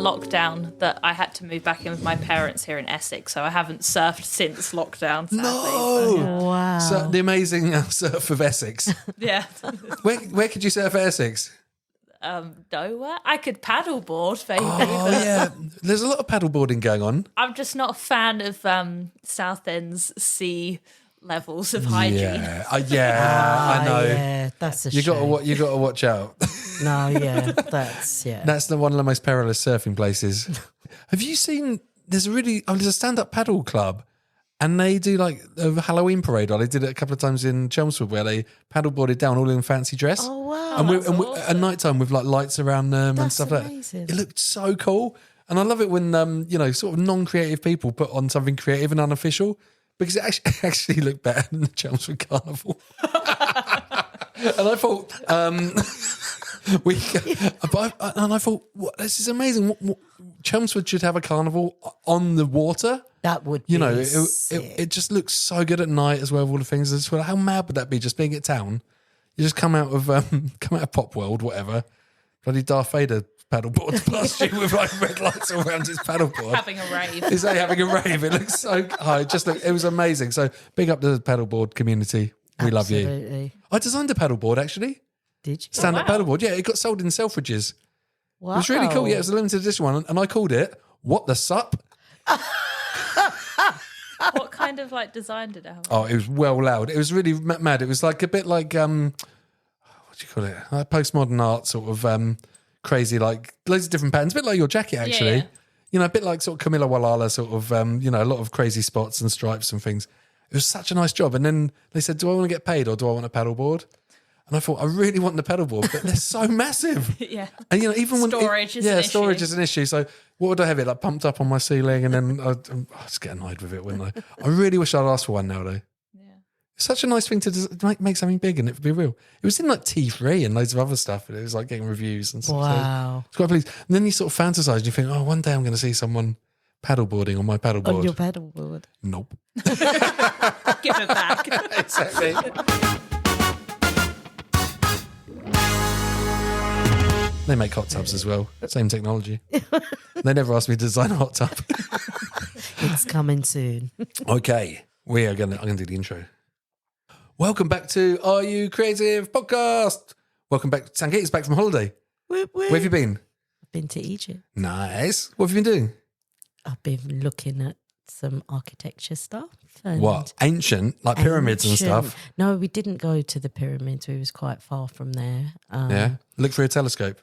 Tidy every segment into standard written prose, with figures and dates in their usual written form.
lockdown that I had to move back in with my parents here in Essex, so I haven't surfed since lockdown. Sadly. No! But, yeah. Wow. So the amazing surf of Essex. Yeah. Where could you surf at Essex? Nowhere. I could paddleboard, maybe. Oh, but yeah. There's a lot of paddleboarding going on. I'm just not a fan of Southend's sea levels of hygiene. Yeah, I know. Yeah, that's a shame. You got to watch out. No, yeah, that's One of the most perilous surfing places. Have you seen? There's a stand-up paddle club, and they do like a Halloween parade. They did it a couple of times in Chelmsford, where they paddleboarded down all in fancy dress. Oh wow! And that's at awesome. night time with like lights around them and That's stuff like amazing. that. It looked so cool, and I love it when sort of non-creative people put on something creative and unofficial, because it actually looked better than the Chelmsford Carnival. And I thought, I thought, this is amazing. Chelmsford should have a carnival on the water. That would be it just looks so good at night as well. With all the things, I just thought, how mad would that be? Just being at town, you just come out of Pop World, whatever. Bloody Darth Vader paddleboards past you with like red lights around his paddleboard. Having a rave. Is they having a rave? It looks so high. It was amazing. So big up to the paddleboard community. We love you. Absolutely. I designed a paddleboard actually. Did you? Stand-up wow. paddleboard. Yeah, it got sold in Selfridges. Wow. It was really cool. Yeah, it was a limited edition one, and I called it "What the Sup." What kind of like design did it have? Oh, it was well loud. It was really mad. It was like a bit like what do you call it? Like postmodern art, sort of crazy, like loads of different patterns. A bit like your jacket, actually. Yeah. You know, a bit like sort of Camilla Walala, sort of a lot of crazy spots and stripes and things. It was such a nice job. And then they said, "Do I want to get paid or do I want a paddleboard?" And I thought, I really want the paddleboard, but they're so massive. Yeah. And even when Storage is an issue. storage is an issue. So what would I have it like pumped up on my ceiling, and then I'd just get annoyed with it, wouldn't I? I really wish I'd asked for one now, though. Yeah. It's such a nice thing to make something big and it would be real. It was in like T3 and loads of other stuff, and it was like getting reviews and stuff. Wow. So it's quite pleased. And then you sort of fantasize and you think, oh, one day I'm going to see someone paddleboarding on my paddleboard. On your paddleboard. Nope. Give it back. Exactly. They make hot tubs as well. Same technology. They never asked me to design a hot tub. It's coming soon. Okay, I'm going to do the intro. Welcome back to Are You Creative Podcast. Welcome back. Sangeeta's back from holiday. Whoop, whoop. Where have you been? I've been to Egypt. Nice. What have you been doing? I've been looking at some architecture stuff. And What? Ancient? Like pyramids and ancient- stuff? No, we didn't go to the pyramids. We was quite far from there. Yeah. Look through a telescope.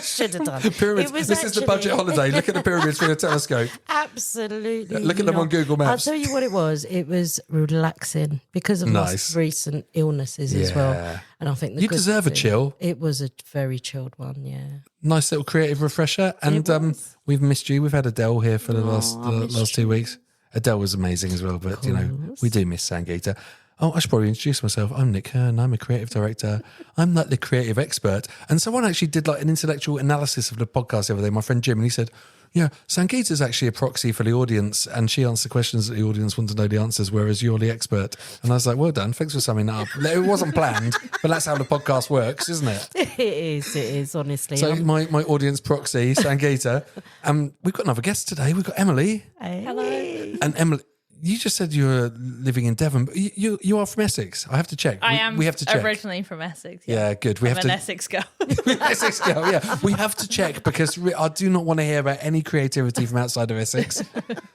Should have done. Pyramids. It was This is the budget actually- holiday. Look at the pyramids through a telescope. Absolutely. Look at them on Google Maps. I'll tell you what it was. It was relaxing because of Nice. my recent illnesses as Yeah. well. And I think the You good deserve a thing- chill. It was a very chilled one, yeah. Nice little creative refresher. And was. we've missed you. We've had Adele here for the last I missed last 2 weeks. Adele was amazing as well, but we do miss Sangeeta. Oh, I should probably introduce myself. I'm Nick Hearn. I'm a creative director. I'm like the creative expert. And someone actually did like an intellectual analysis of the podcast the other day, my friend Jim, and he said, yeah, Sangeeta's actually a proxy for the audience, and she answers the questions that the audience want to know the answers, whereas you're the expert. And I was like, well done. Thanks for summing that up. It wasn't planned, but that's how the podcast works, isn't it? It is, honestly. So my audience proxy, Sangeeta. We've got another guest today. We've got Emily. Hello. And Emily, you just said you were living in Devon, but you are from Essex. I have to check. I am We have to check. originally from Essex. Yeah, good. We I'm have an to. Essex girl. Essex girl, yeah. We have to check because I do not want to hear about any creativity from outside of Essex.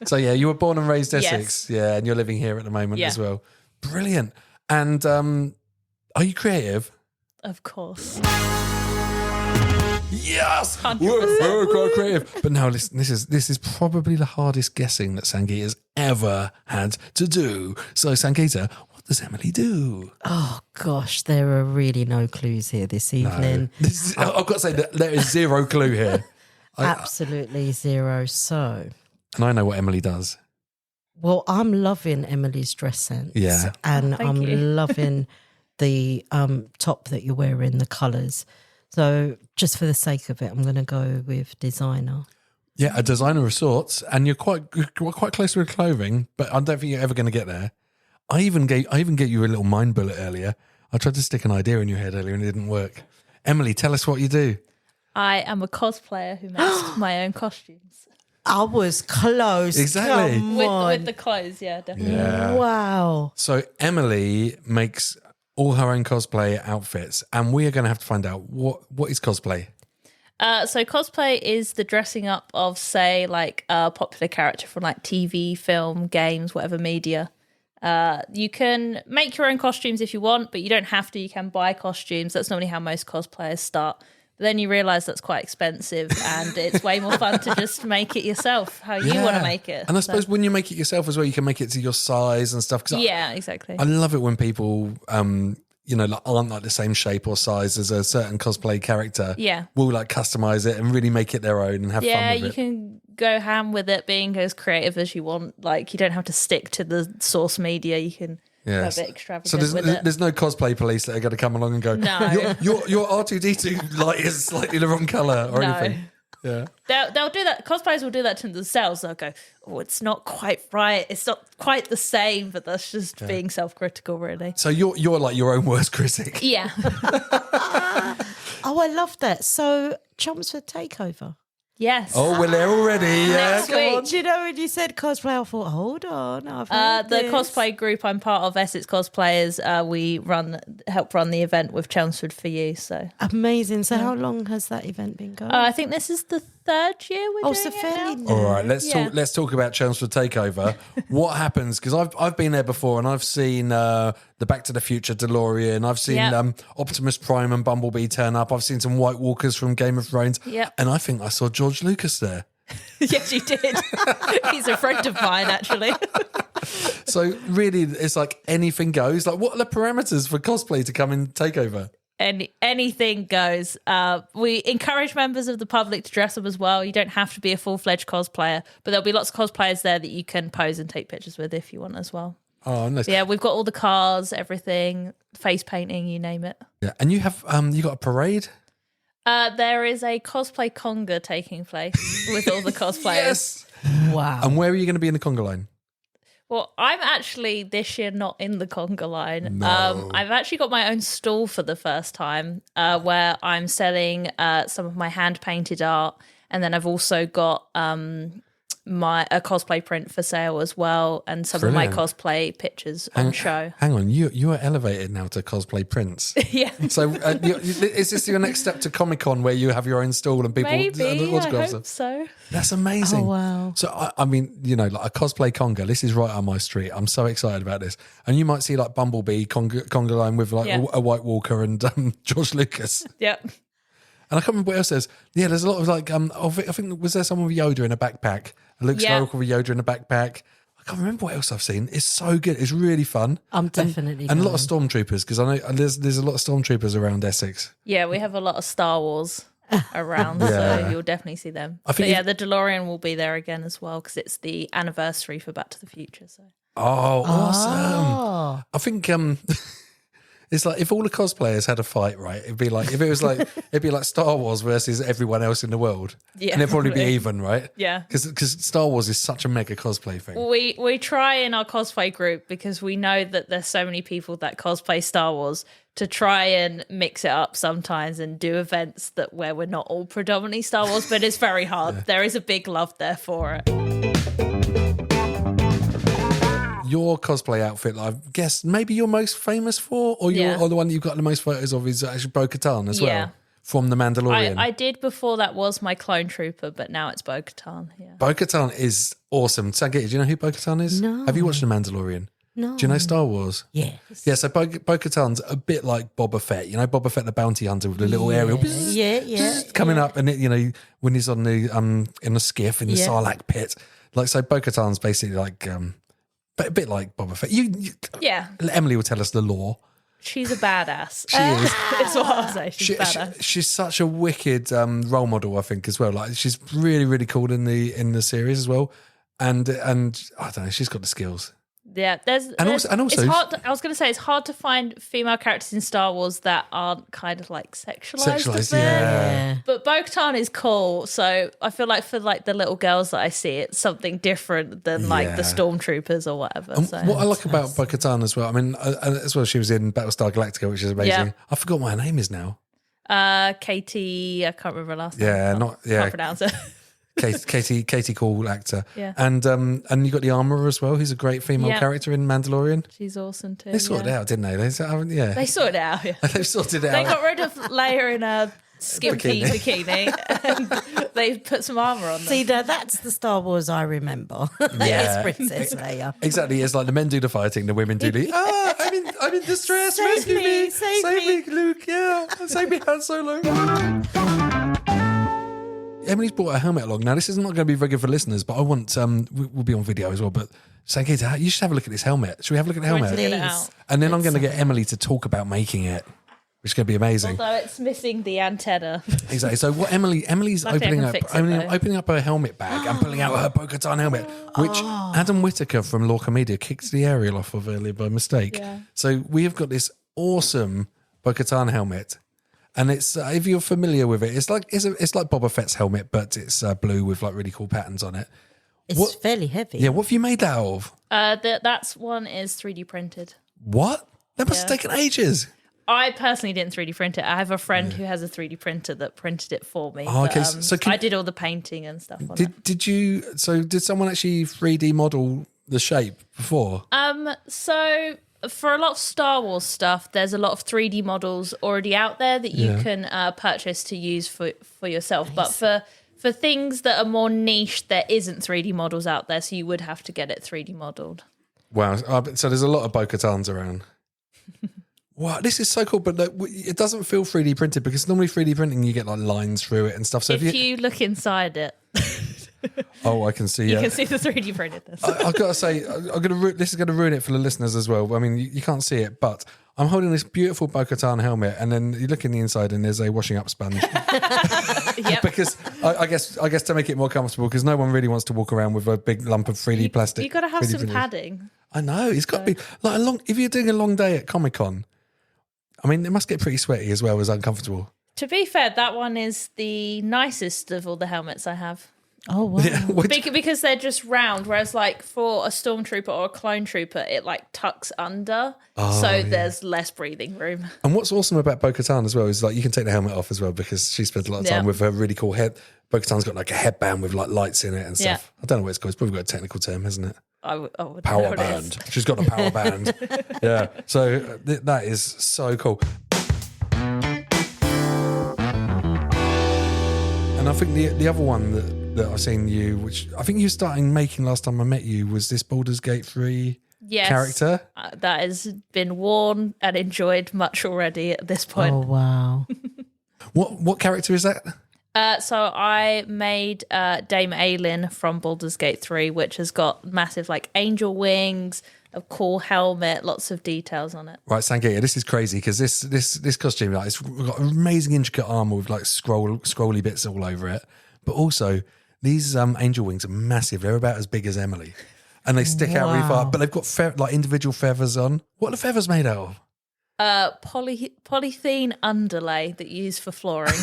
So yeah, you were born and raised Essex, yeah, and you're living here at the moment Yeah. as well. Brilliant. And are you creative? Of course. Yes, 100%. we're quite creative. But now listen, this is probably the hardest guessing that Sangeeta's ever had to do. So Sangeeta, what does Emily do? Oh, gosh, there are really no clues here this evening. I've got to say that there is zero clue here. Absolutely zero. So, And I know what Emily does. well, I'm loving Emily's dress sense. Yeah. And Thank I'm you. loving the top that you're wearing, the colours. So just for the sake of it, I'm going to go with designer. Yeah, a designer of sorts, and you're quite close with clothing, but I don't think you're ever going to get there. I even gave you a little mind bullet earlier. I tried to stick an idea in your head earlier and it didn't work. Emily, tell us what you do. I am a cosplayer who makes my own costumes. I was close. Exactly. Come With on. the clothes, yeah, definitely. Yeah. Wow. So Emily makes all her own cosplay outfits, and we are going to have to find out what is cosplay. So cosplay is the dressing up of, say, like a popular character from like TV, film, games, whatever media. You can make your own costumes if you want, but you don't have to. You can buy costumes. That's normally how most cosplayers start. But then you realise that's quite expensive, and it's way more fun to just make it yourself how you want to make it. And I suppose when you make it yourself as well, you can make it to your size and stuff. 'Cause Yeah, exactly. I love it when people, like aren't like the same shape or size as a certain cosplay character. Yeah. Will like customize it and really make it their own and have fun Yeah, with you it. can go ham with it, being as creative as you want. Like, you don't have to stick to the source media. You can Yes. go a bit extravagant So with it. there's no cosplay police that are going to come along and go, No. your R2D2 light is slightly the wrong colour or No. anything. Yeah. They'll do that. Cosplayers will do that to themselves. They'll go, "Oh, it's not quite right. It's not quite the same." But that's just being self-critical, really. So you're like your own worst critic. Yeah. Oh, I love that. So, Chelmsford Takeover. Yes. Oh, we're there already. Yeah. Next week. Do you know when you said cosplay, I thought, hold on, I've heard The this. cosplay group I'm part of, Essex Cosplayers, we help run the event with Chelmsford for You. So Amazing. So, how long has that event been going? I think this is the third year we're so doing fairly it now. new. All right, let's Yeah. talk. Let's talk about Chelmsford Takeover. What happens? Because I've been there before, and I've seen the Back to the Future DeLorean. I've seen Yeah. Optimus Prime and Bumblebee turn up. I've seen some White Walkers from Game of Thrones. Yeah. And I think I saw George Lucas there. Yes, you did. He's a friend of mine, actually. So really, it's like anything goes. Like, what are the parameters for cosplay to come in Takeover? Anything goes. We encourage members of the public to dress up as well. You don't have to be a full-fledged cosplayer, but there'll be lots of cosplayers there that you can pose and take pictures with if you want as well. Oh, nice. Yeah, we've got all the cars, everything, face painting, you name it. Yeah, and you have you got a parade. There is a cosplay conga taking place with all the cosplayers. Wow. And where are you going to be in the conga line? Well, I'm actually this year not in the conga line. No. I've actually got my own stall for the first time where I'm selling some of my hand-painted art. And then I've also got a cosplay print for sale as well, and some Brilliant. of my cosplay pictures on show. Hang on, you are elevated now to cosplay prints. Yeah. So is this your next step to Comic-Con where you have your own stall and people Maybe, I autograph hope stuff? so. That's amazing. Oh, wow. So I mean, like a cosplay conga. This is right on my street. I'm so excited about this. And you might see like Bumblebee conga line with like Yeah. a White Walker and George Lucas. Yep. And I can't remember what else there's. Yeah, there's a lot of like I think was there someone with Yoda in a backpack? Luke Yeah. Skywalker with Yoda in a backpack. I can't remember what else I've seen. It's so good. It's really fun. I'm definitely And a lot of stormtroopers, because I know there's a lot of stormtroopers around Essex. Yeah, we have a lot of Star Wars around, Yeah. so you'll definitely see them. I think But yeah, the DeLorean will be there again as well because it's the anniversary for Back to the Future. So Oh, awesome! Oh. I think it's like if all the cosplayers had a fight, right? It'd be like it'd be like Star Wars versus everyone else in the world, Yeah, and it'd probably be probably. even, right? Yeah. because Star Wars is such a mega cosplay thing. we try in our cosplay group because we know that there's so many people that cosplay Star Wars to try and mix it up sometimes and do events that where we're not all predominantly Star Wars, but it's very hard. There is a big love there for it. Your cosplay outfit, I guess, maybe you're most famous for, or Yeah. or the one that you've got the most photos of is actually Bo-Katan as Yeah. well, from The Mandalorian. I did before that was my clone trooper, but now it's Bo-Katan. Yeah. Bo-Katan is awesome. Sangeeta, do you know who Bo-Katan is? No. Have you watched The Mandalorian? No. Do you know Star Wars? Yes. Yeah, so Bo-Katan's a bit like Boba Fett. You know, Boba Fett the bounty hunter with the little aerial Yeah. coming up, and when he's on the in the skiff in the Yeah. Sarlacc pit. Like, so Bo-Katan's basically like a bit like Boba Fett. Yeah. Emily will tell us the lore. She's a badass. She is. It's what I'll say. She's badass. She's such a wicked role model, I think, as well. Like, she's really, really cool in the series as well. And I don't know, she's got the skills. Yeah, there's also- it's hard. I was going to say it's hard to find female characters in Star Wars that aren't kind of like sexualized. a bit. Yeah. But Bo-Katan is cool, so I feel like for like the little girls that I see, it's something different than like the Yeah. stormtroopers or whatever. And So what I like about Bo-Katan as well, I mean, as well, she was in Battlestar Galactica, which is amazing. Yeah. I forgot what her name is now. Katie, I can't remember her last name. Can't pronounce it. Katie cool actor. Yeah. And you got the armor as well, who's a great female character in Mandalorian. She's awesome too. They sorted it out, didn't they? They sorted it out. Yeah. They've sorted it out. They got rid of Leia in a skimpy bikini and they put some armor on them. See, that's the Star Wars I remember. Yeah. It's Princess Leia. Exactly. It's like the men do the fighting, the women do the, I'm in distress, Save rescue me, me, save me, Luke, save me, Han Solo. Emily's brought her helmet along. Now, this is not going to be very good for listeners, but I want, we'll be on video as well, but Sangeeta, you should have a look at this helmet. Should we have a look at the helmet? Please. And then I'm going to get Emily to talk about making it, which is going to be amazing. Although it's missing the antenna. Exactly. So what Emily's Luckily opening up her helmet bag and pulling out her Bo-Katan helmet, which Adam Whittaker from Lorca Media kicked the aerial off of earlier by mistake. Yeah. So we have got this awesome Bo-Katan helmet. And it's if you're familiar with it, it's like Boba Fett's helmet, but it's blue with like really cool patterns on it. It's fairly heavy. Yeah, what have you made that out of? That's one is 3D printed. What? That must have taken ages. I personally didn't 3D print it. I have a friend who has a 3D printer that printed it for me. Oh, okay. But, I did all the painting and stuff on it. Did someone actually 3D model the shape before? So for a lot of Star Wars stuff, there's a lot of 3D models already out there that you can purchase to use for yourself. Nice. But for things that are more niche, there isn't 3D models out there, so you would have to get it 3D modeled. Wow. So there's a lot of Bo-Katans around. Wow, this is so cool, but it doesn't feel 3D printed because normally 3D printing you get like lines through it and stuff. So if you look inside it, I can see. You can see the 3D printedness. I've got to say, this is going to ruin it for the listeners as well. I mean, you can't see it, but I'm holding this beautiful Bo-Katan helmet, and then you look in the inside, and there's a washing up sponge. Yep. Because I guess to make it more comfortable, because no one really wants to walk around with a big lump of 3D plastic. You got to have some printed. padding. I know it's got to be like if you're doing a long day at Comic-Con. I mean, it must get pretty sweaty as well as uncomfortable. To be fair, that one is the nicest of all the helmets I have. Oh, wow. Yeah, because they're just round, whereas like for a stormtrooper or a clone trooper, it like tucks under, there's less breathing room. And what's awesome about Bo-Katan as well is like you can take the helmet off as well because she spends a lot of time with her really cool head. Bo-Katan's got like a headband with like lights in it and stuff. Yeah. I don't know what it's called. It's probably got a technical term, hasn't it? I would Power band. She's got a power band. Yeah. So that is so cool. And I think the other one that I've seen you, which I think you were starting making last time I met you, was this Baldur's Gate 3 character. That has been worn and enjoyed much already at this point. Oh, wow. What character is that? So I made Dame Aelin from Baldur's Gate 3, which has got massive like angel wings, a cool helmet, lots of details on it. Right, Sangeeta, this is crazy because this costume, like, it's got amazing intricate armor with like scrolly bits all over it, but also these angel wings are massive. They're about as big as Emily, and they stick out really far. But they've got like individual feathers on. What are the feathers made out of? Polythene underlay that you use for flooring.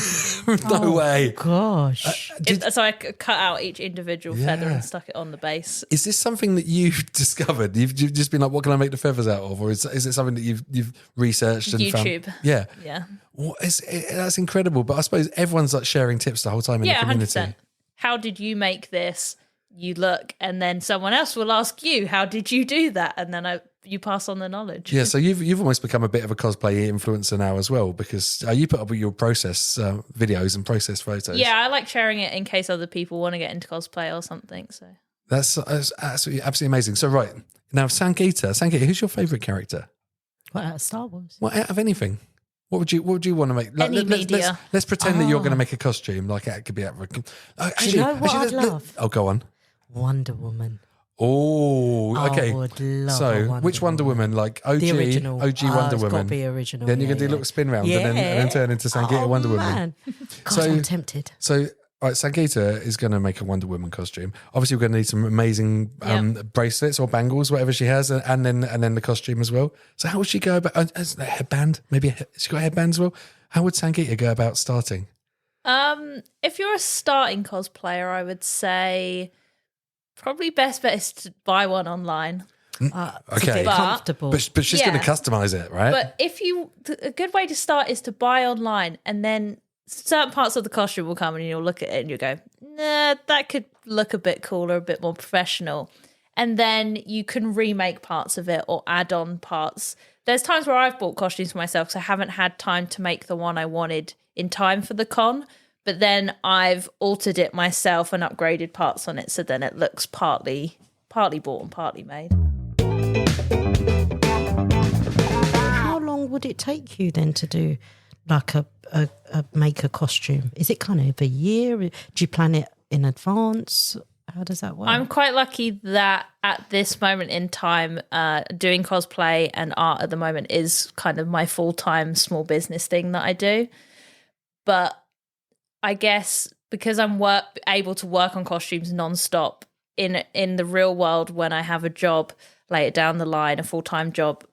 No way. Gosh. So I cut out each individual feather and stuck it on the base. Is this something that you've discovered? You've just been like, what can I make the feathers out of? Or is it something that you've researched and YouTube. found? Yeah. Yeah. That's incredible. But I suppose everyone's like sharing tips the whole time in the community. 100%. How did you make this? You look, and then someone else will ask you, how did you do that? And then you pass on the knowledge. Yeah, so you've almost become a bit of a cosplay influencer now as well, because you put up your process videos and process photos. Yeah, I like sharing it in case other people want to get into cosplay or something. So that's absolutely amazing. So right now, Sangeeta, who's your favourite character? What, out of Star Wars? What out of anything? What would you want to make? Like, Any media. Let's pretend that you're going to make a costume. Like it could be out. Do you know what I'd love? Oh, go on. Wonder Woman. Oh, okay. I would love so, which Wonder Woman? Like OG, the original. OG Wonder Woman. It's got to be original. Then you're going to do little spin rounds and then turn into Sangeeta Wonder Woman. God, I'm tempted. So, all right, Sangeeta is going to make a Wonder Woman costume. Obviously, we're going to need some amazing bracelets or bangles, whatever she has, and then the costume as well. So, how would she go about? Has a headband? Maybe she got a headband as well. How would Sangeeta go about starting? If you're a starting cosplayer, I would say probably best bet is to buy one online. It's Okay. a bit But- comfortable. But she's going to customize it, right? But a good way to start is to buy online, and then certain parts of the costume will come and you'll look at it and you'll go, nah, that could look a bit cooler, a bit more professional. And then you can remake parts of it or add on parts. There's times where I've bought costumes for myself because I haven't had time to make the one I wanted in time for the con. But then I've altered it myself and upgraded parts on it, so then it looks partly bought and partly made. How long would it take you then to do like a make a costume? Is it kind of a year? Do you plan it in advance? How does that work? I'm quite lucky that at this moment in time, doing cosplay and art at the moment is kind of my full-time small business thing that I do. But I guess because I'm able to work on costumes non-stop in the real world, when I have a job later down the line, a full-time job,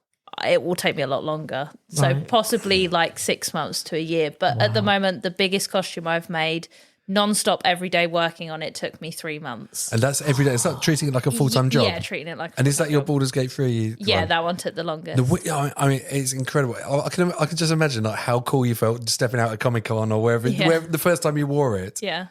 it will take me a lot longer. So Right. possibly like 6 months to a year. But at the moment, the biggest costume I've made non-stop every day working on it took me 3 months. And that's every day. It's like treating it like a full-time job. Yeah, treating it like a And is that full-time your job. Baldur's Gate 3? Yeah, one? that one took the longest. I mean, it's incredible. I can just imagine like how cool you felt stepping out at Comic-Con or wherever the first time you wore it. Yeah.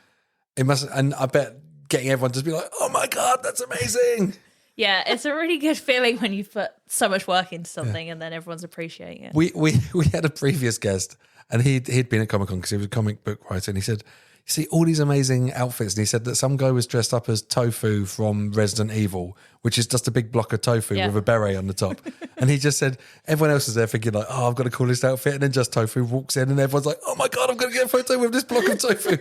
It must, and I bet getting everyone to be like, "Oh my god, that's amazing!" Yeah, it's a really good feeling when you put so much work into something and then everyone's appreciating it. We had a previous guest, and he'd been at Comic-Con because he was a comic book writer, and he said, "You see all these amazing outfits," and he said that some guy was dressed up as Tofu from Resident Evil, which is just a big block of tofu with a beret on the top, and he just said everyone else is there thinking like, "Oh, I've got the coolest outfit," and then just Tofu walks in, and everyone's like, "Oh my god, I'm going to get a photo with this block of tofu."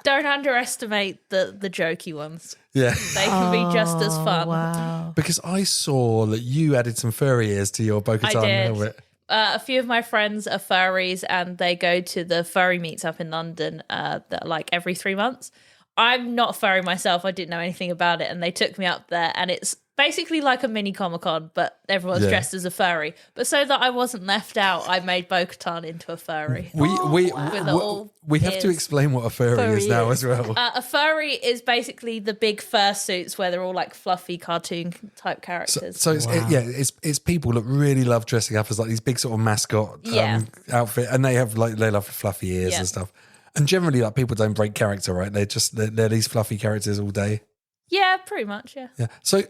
Don't underestimate the jokey ones. Yeah. They can be just as fun. Wow. Because I saw that you added some furry ears to your Bo-Katan I did. helmet. A few of my friends are furries and they go to the furry meets up in London that are like every 3 months. I'm not furry myself. I didn't know anything about it and they took me up there and it's basically like a mini Comic-Con, but everyone's dressed as a furry. But so that I wasn't left out, I made Bo-Katan into a furry. We have to explain what a furry is now as well. A furry is basically the big fursuits where they're all like fluffy cartoon type characters. So it's people that really love dressing up as like these big sort of mascot outfit, and they love fluffy ears and stuff. And generally, like people don't break character, right? They're these fluffy characters all day. Yeah, pretty much. Yeah. Yeah. So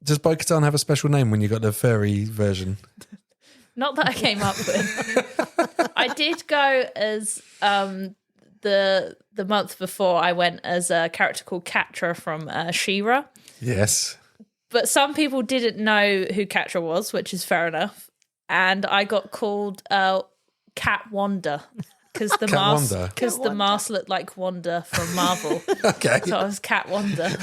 does Bo-Katan have a special name when you got the furry version? Not that I came up with. I did go as the month before. I went as a character called Catra from She-Ra. Yes. But some people didn't know who Catra was, which is fair enough. And I got called Cat Wanda because the mask looked like Wanda from Marvel. Okay. So I was Cat Wanda.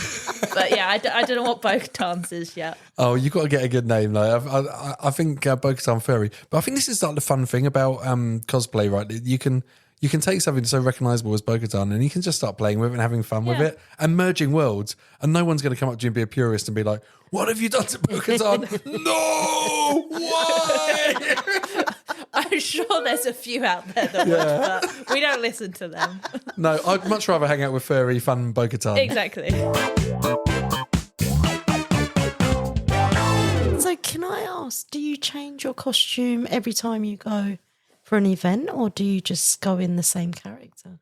But yeah, I don't know what Bo-Katan's is yet. Oh, you've got to get a good name. Like, I think Bo-Katan furry. But I think this is like the fun thing about cosplay, right? You can take something so recognisable as Bo-Katan and you can just start playing with it and having fun with it and merging worlds. And no one's going to come up to you and be a purist and be like, "What have you done to Bo-Katan?" No! Why? I'm sure there's a few out there that would, but we don't listen to them. No, I'd much rather hang out with furry, fun Bo-Katan. Exactly. So can I ask, do you change your costume every time you go for an event or do you just go in the same character?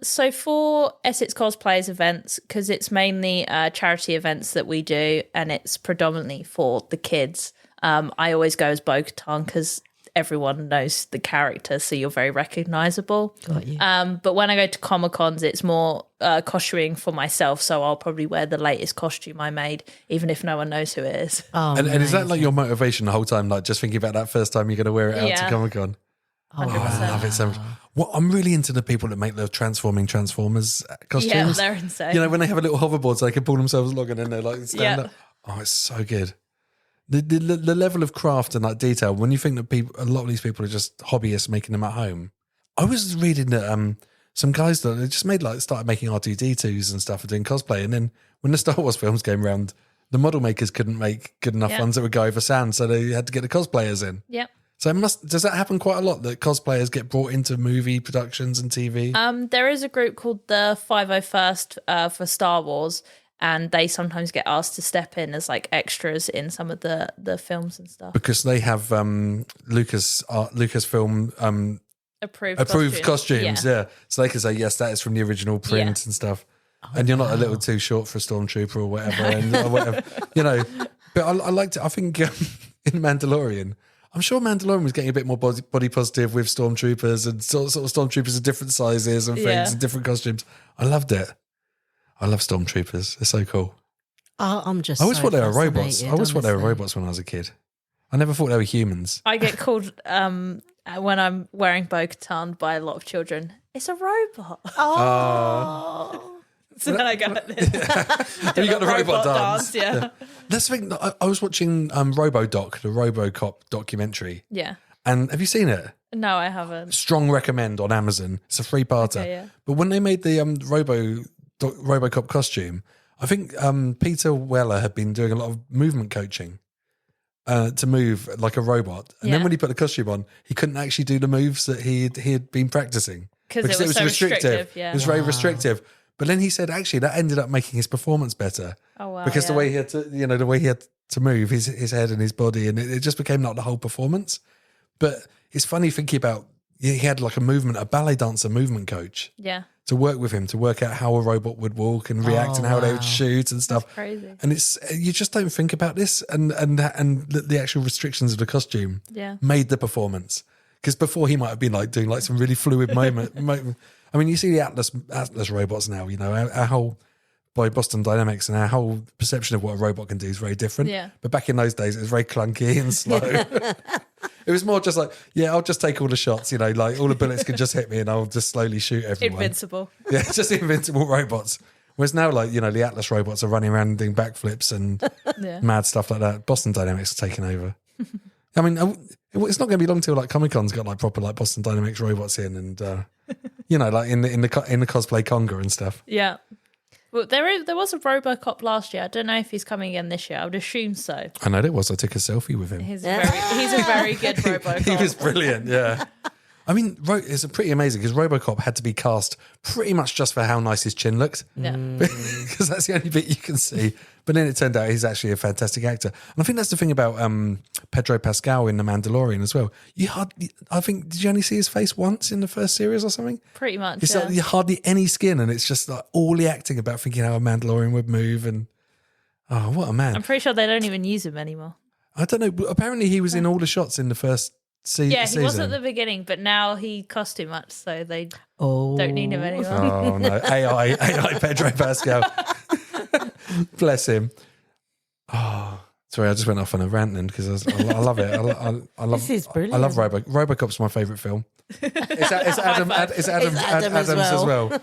So for Essex Cosplay's events, because it's mainly charity events that we do and it's predominantly for the kids, I always go as Bo-Katan because everyone knows the character, so you're very recognisable. Got you. But when I go to Comic-Cons, it's more costuming for myself, so I'll probably wear the latest costume I made, even if no one knows who it is. Oh, And is that like your motivation the whole time, like just thinking about that first time you're going to wear it out to Comic-Con? 100%. I love it so much. Well, I'm really into the people that make the transforming Transformers costumes. Yeah, they're insane. You know, when they have a little hoverboard so they can pull themselves along and then they're like stand Yeah. up. Oh, it's so good. The level of craft and like detail, when you think that a lot of these people are just hobbyists making them at home. I was reading that some guys that they just started making R2D2s and stuff and doing cosplay. And then when the Star Wars films came around, the model makers couldn't make good enough ones that would go over sand. So they had to get the cosplayers in. Yep. So does that happen quite a lot that cosplayers get brought into movie productions and TV? There is a group called the 501st for Star Wars, and they sometimes get asked to step in as like extras in some of the films and stuff. Because they have Lucasfilm approved costumes, yeah. So they can say, yes, that is from the original print and stuff. And you're not a little too short for a stormtrooper or whatever, or whatever, you know. But I liked it. I think in Mandalorian, I'm sure Mandalorian was getting a bit more body positive with stormtroopers and sort of stormtroopers of different sizes and things and different costumes. I loved it. I love stormtroopers. They're so cool. I always thought they were robots. I always thought they were robots when I was a kid. I never thought they were humans. I get called when I'm wearing Bo-Katan by a lot of children. It's a robot. Oh. So then I go like this. Have you got the robot dance? Yeah. That's the thing. I was watching RoboDoc, the RoboCop documentary. Yeah. And have you seen it? No, I haven't. Strong recommend on Amazon. It's a 3-parter. Okay, yeah. But when they made the RoboCop costume, I think Peter Weller had been doing a lot of movement coaching to move like a robot. And then when he put the costume on, he couldn't actually do the moves that he had been practicing. Because it was so restrictive. Yeah. It was very restrictive. But then he said, actually, that ended up making his performance better. Oh wow! Because the way he had to move his head and his body, and it just became like the whole performance. But it's funny thinking about he had like a ballet dancer movement coach. Yeah. To work with him to work out how a robot would walk and react and how they would shoot and stuff. That's crazy. And you just don't think about this and the actual restrictions of the costume. Made the performance. Because before he might have been like doing like some really fluid moment. I mean, you see the Atlas robots now, you know, our whole, by Boston Dynamics, and our whole perception of what a robot can do is very different. Yeah. But back in those days, it was very clunky and slow. It was more just like, I'll just take all the shots, you know, like all the bullets can just hit me and I'll just slowly shoot everyone. Invincible. Yeah, just invincible robots. Whereas now, like, you know, the Atlas robots are running around and doing backflips and mad stuff like that. Boston Dynamics are taking over. I mean, it's not going to be long till like Comic-Con's got like proper like Boston Dynamics robots in and, you know, like in the cosplay conga and stuff. Yeah. Well, there was a RoboCop last year. I don't know if he's coming again this year. I would assume so. I know there was. I took a selfie with him. He's a very good RoboCop. He was brilliant, yeah. I mean, it's pretty amazing because RoboCop had to be cast pretty much just for how nice his chin looked. Yeah. Because that's the only bit you can see. But then it turned out he's actually a fantastic actor. And I think that's the thing about Pedro Pascal in The Mandalorian as well. Did you only see his face once in the first series or something? Pretty much, It's like hardly any skin and it's just like all the acting about thinking how a Mandalorian would move and, oh, what a man. I'm pretty sure they don't even use him anymore. I don't know. But apparently he was in all the shots in the first season. Yeah, he was at the beginning, but now he cost too much, so they don't need him anymore. Oh, no. AI Pedro Pascal. Bless him. Oh, sorry, I just went off on a rant then because I love it. I love. This is brilliant. I love RoboCop's my favourite film. It's Adam as well.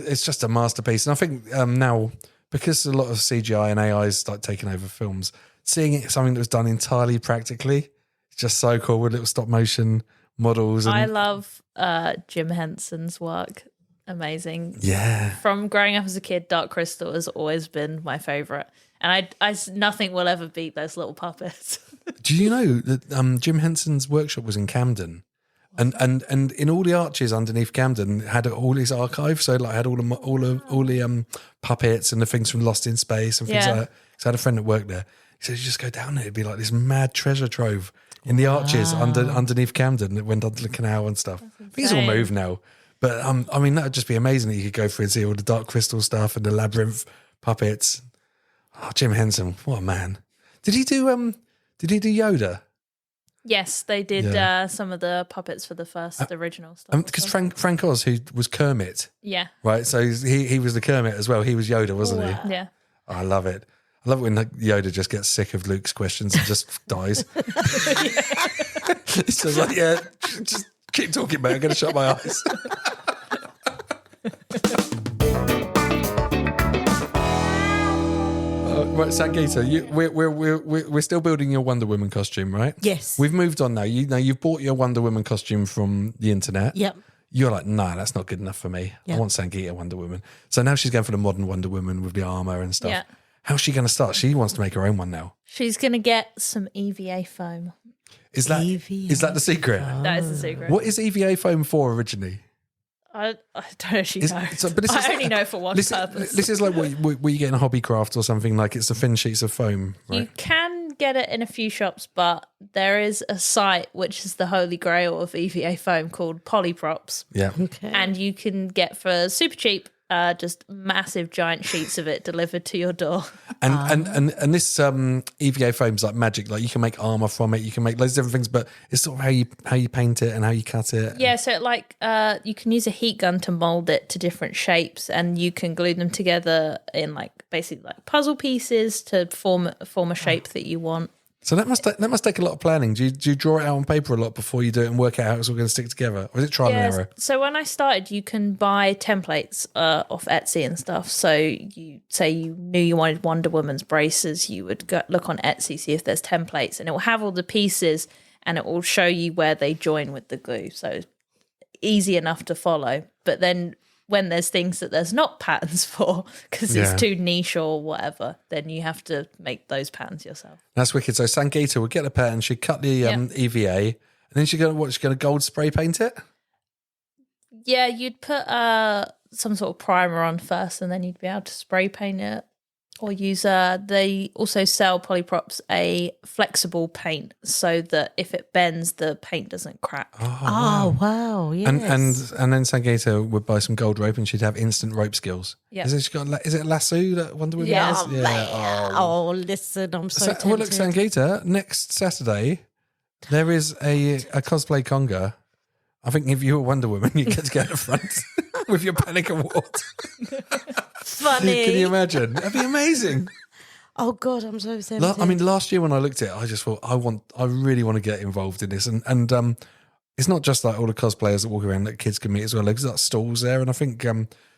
It's just a masterpiece, and I think now because a lot of CGI and AI is like taking over films, seeing something that was done entirely practically, it's just so cool with little stop motion models. And I love Jim Henson's work. Amazing. Yeah. From growing up as a kid, Dark Crystal has always been my favourite. And I nothing will ever beat those little puppets. Do you know that Jim Henson's workshop was in Camden? And in all the arches underneath Camden had all his archive. So like had all the puppets and the things from Lost in Space and things like that. So I had a friend that worked there. He said, you just go down there, it'd be like this mad treasure trove in the arches underneath Camden that went under the canal and stuff. I think it's all moved now. But I mean, that would just be amazing that you could go through and see all the Dark Crystal stuff and the Labyrinth puppets. Oh, Jim Henson, what a man! Did he do Yoda? Yes, they did some of the puppets for the first original stuff. Because Frank Oz, who was Kermit, right. So he was the Kermit as well. He was Yoda, wasn't he? Yeah. Oh, I love it. I love it when Yoda just gets sick of Luke's questions and just dies. It's just like, just keep talking, mate. I'm going to shut my eyes. Right, Sangeeta, we're still building your Wonder Woman costume, right? Yes. We've moved on now. You've bought your Wonder Woman costume from the internet. Yep. You're like, nah, that's not good enough for me. Yep. I want Sangeeta Wonder Woman. So now she's going for the modern Wonder Woman with the armour and stuff. Yeah. How's she going to start? She wants to make her own one now. She's going to get some EVA foam. Is that the secret? That is the secret. What is EVA foam for originally? I don't actually know. But this I only know for one purpose. This is like what you get in a hobby craft or something, like it's the thin sheets of foam, right? You can get it in a few shops, but there is a site which is the holy grail of EVA foam called Polyprops. Yeah. Okay. And you can get for super cheap just massive giant sheets of it delivered to your door. And this EVA foam's like magic. Like you can make armor from it, you can make loads of different things, but it's sort of how you paint it and how you cut it. Yeah, so you can use a heat gun to mold it to different shapes, and you can glue them together in basically like puzzle pieces to form a shape that you want. So that must take a lot of planning. Do you draw it out on paper a lot before you do it and work out how it's all going to stick together? Or is it trial and error? So when I started, you can buy templates off Etsy and stuff. So you say you knew you wanted Wonder Woman's braces, you would go look on Etsy, see if there's templates, and it will have all the pieces and it will show you where they join with the glue. So easy enough to follow. But then when there's things that there's not patterns for because it's too niche or whatever, then you have to make those patterns yourself. That's wicked. So Sangeeta would get the pattern, she'd cut the EVA, and then she's going to gold spray paint it? Yeah, you'd put some sort of primer on first, and then you'd be able to spray paint it. Or use they also sell Polyprops a flexible paint so that if it bends, the paint doesn't crack. Oh wow! Yes. And then Sangeeta would buy some gold rope, and she'd have instant rope skills. Yeah. Is it lasso that Wonder Woman has? Yeah. Oh, listen, I'm so tempted. Well, look, Sangeeta, next Saturday there is a cosplay conga. I think if you were Wonder Woman, you get to go at the front with your panic award. Funny. Can you imagine? That'd be amazing. Oh God, I'm so tempted. I mean, last year when I looked at it, I just thought I really want to get involved in this, and it's not just like all the cosplayers that walk around that kids can meet as well. There's like stalls there, and I think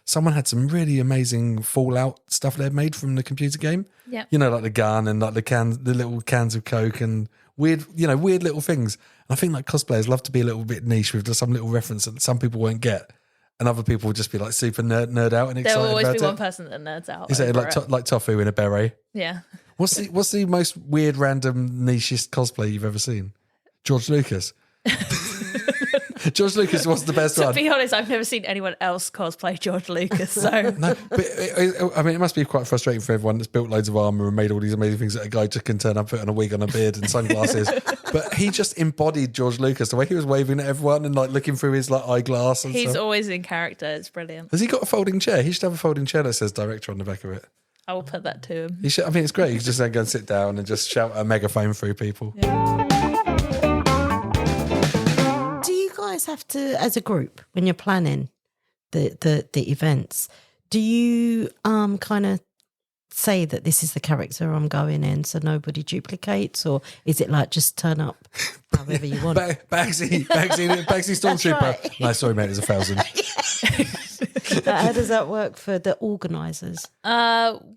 someone had some really amazing Fallout stuff they'd made from the computer game. Yeah, you know, like the gun and like the little cans of Coke and weird little things. And I think like cosplayers love to be a little bit niche with some little reference that some people won't get. And other people will just be like super nerd out and excited about it. There will always be one person that nerds out. Is it like Tofu in a beret? Yeah. What's the most weird, random, nichest cosplay you've ever seen? George Lucas. George Lucas was the best one. To be honest, I've never seen anyone else cosplay George Lucas. So no, but I mean, it must be quite frustrating for everyone that's built loads of armor and made all these amazing things that a guy just can turn up, put on a wig, on a beard, and sunglasses. But he just embodied George Lucas. The way he was waving at everyone and like looking through his like eyeglass. And he's stuff. always in character. It's brilliant. Has he got a folding chair? He should have a folding chair that says director on the back of it. I will put that to him. He should. I mean, it's great. You can just then go and sit down and just shout a megaphone through people. Yeah. Have to, as a group, when you're planning the events, do you kind of say that this is the character I'm going in so nobody duplicates, or is it like just turn up however you want? Bagsy Stormtrooper. Right. No, sorry, mate, there's 1,000. How does that work for the organisers?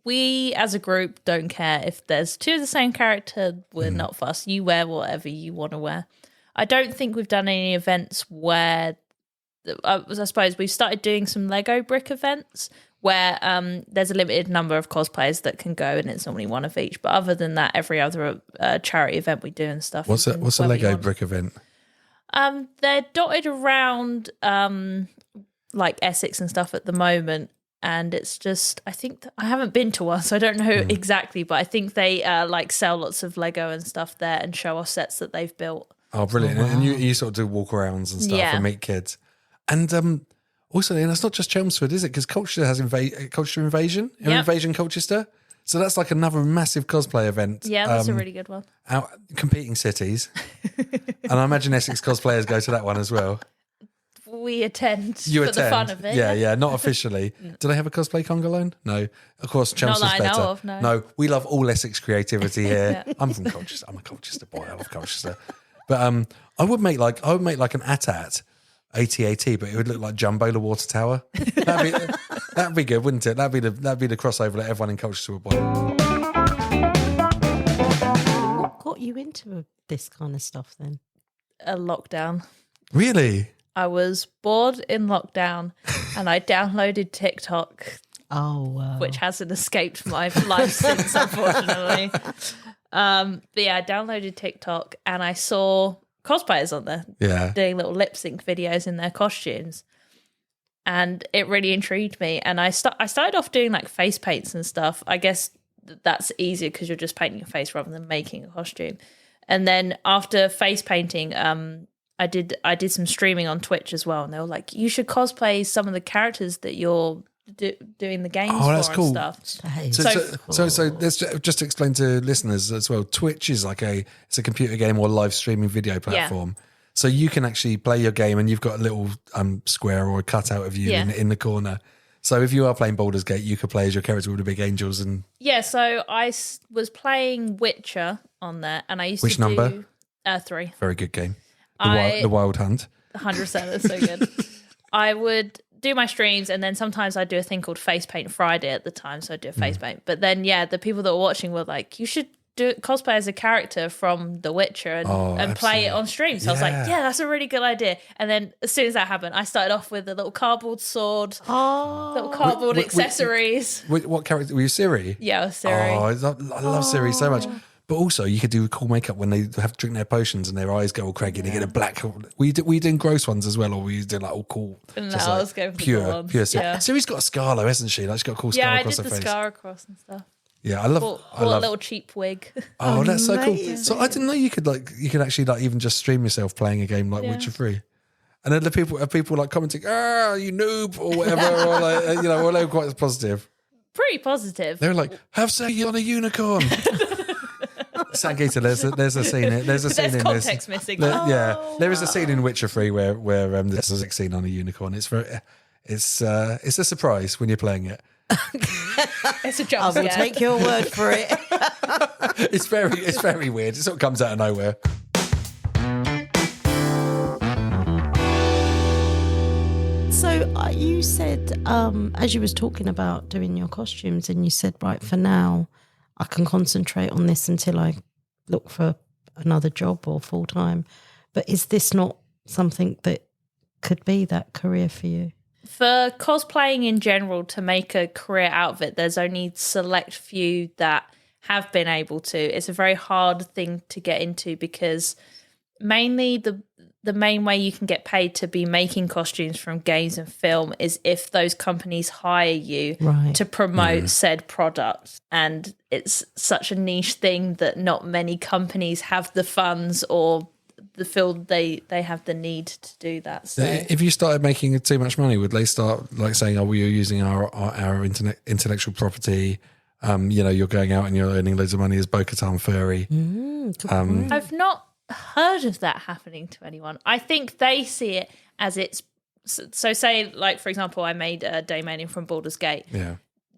We, as a group, don't care if there's two of the same character. We're not fussed. You wear whatever you want to wear. I don't think we've done any events where, I suppose we've started doing some Lego brick events where there's a limited number of cosplayers that can go, and it's normally one of each. But other than that, every other charity event we do and stuff. What's a Lego brick event? They're dotted around like Essex and stuff at the moment. And it's just, I think, I haven't been to one, so I don't know exactly, but I think they like sell lots of Lego and stuff there and show off sets that they've built. Oh, brilliant. Oh, wow. And you sort of do walk-arounds and stuff and meet kids. And also, and that's not just Chelmsford, is it? Because Colchester has Culture Invasion, Invasion Colchester. So that's like another massive cosplay event. Yeah, that's a really good one. Out competing cities. And I imagine Essex cosplayers go to that one as well. We attend the fun of it. Yeah, not officially. Do they have a cosplay conga? No. Of course, Chelmsford's better. Not that I know of, no. No, we love all Essex creativity here. I'm from Colchester. I'm a Colchester boy. I love Colchester. But I would make like an AT-AT, AT-AT, but it would look like Jumbo the Water Tower. That'd be good, wouldn't it? That'd be the crossover that everyone in Colchester would buy. What got you into this kind of stuff then? A lockdown. Really? I was bored in lockdown and I downloaded TikTok. Oh, wow. Which hasn't escaped my life since, unfortunately. But yeah, I downloaded TikTok and I saw cosplayers on there doing little lip sync videos in their costumes. and it really intrigued me. And I started off doing like face paints and stuff. I guess that's easier because you're just painting your face rather than making a costume. And then after face painting, I did some streaming on Twitch as well, and they were like, "You should cosplay some of the characters that you're doing the games for that's cool. and stuff." So let's just explain to listeners as well. Twitch is like it's a computer game or live streaming video platform. So you can actually play your game, and you've got a little square or a cutout of you in the corner. So if you are playing Baldur's Gate, you could play as your character with the big angels and. Yeah, so I was playing Witcher on there, and I used Which to number? do 3. Very good game. The Wild Hunt. 100%, that's so good. I would do my streams, and then sometimes I'd do a thing called Face Paint Friday at the time, so I'd do a face paint. But then, the people that were watching were like, you should do cosplay as a character from The Witcher and play it on stream. So I was like, yeah, that's a really good idea. And then as soon as that happened, I started off with a little cardboard sword, little cardboard accessories. What character were you, Ciri? Yeah, I was Ciri. I love Ciri so much. But also, you could do cool makeup when they have to drink their potions and their eyes go all craggy and they get a black. Were you doing gross ones as well, or were you doing like all cool? No, just I was going for pure, the ones. pure. Yeah. Ciri's got a scar though, hasn't she? Like she's got a cool scar across her face. Yeah, I did the scar across and stuff. Yeah, I love. Bought I love a little cheap wig. Oh, that's so cool. So I didn't know you could actually like even just stream yourself playing a game like Witcher 3. And then the people like commenting, you noob or whatever, or like or they were quite positive. Pretty positive. They were like, have Sagi on a unicorn. Sangita, there's a scene. There's a scene There's in context this. missing. There is a scene in Witcher 3 where there's a sex scene on a unicorn. It's a surprise when you're playing it. It's a jump I will scare. take your word for it. It's very weird. It sort of comes out of nowhere. So you said, as you was talking about doing your costumes, and you said, right, for now, I can concentrate on this until I look for another job or full time. But is this not something that could be that career for you? For cosplaying in general, to make a career out of it, there's only select few that have been able to. It's a very hard thing to get into because mainly the main way you can get paid to be making costumes from games and film is if those companies hire you to promote said product. And it's such a niche thing that not many companies have the funds or the field they have the need to do that. So if you started making too much money, would they start like saying, "Oh, well, you're using our intellectual property"? You're going out and you're earning loads of money as Bo-Katan furry. I've not heard of that happening to anyone. I think they see it as it's so. Say, like for example, I made a Daemonian from Baldur's Gate. Yeah.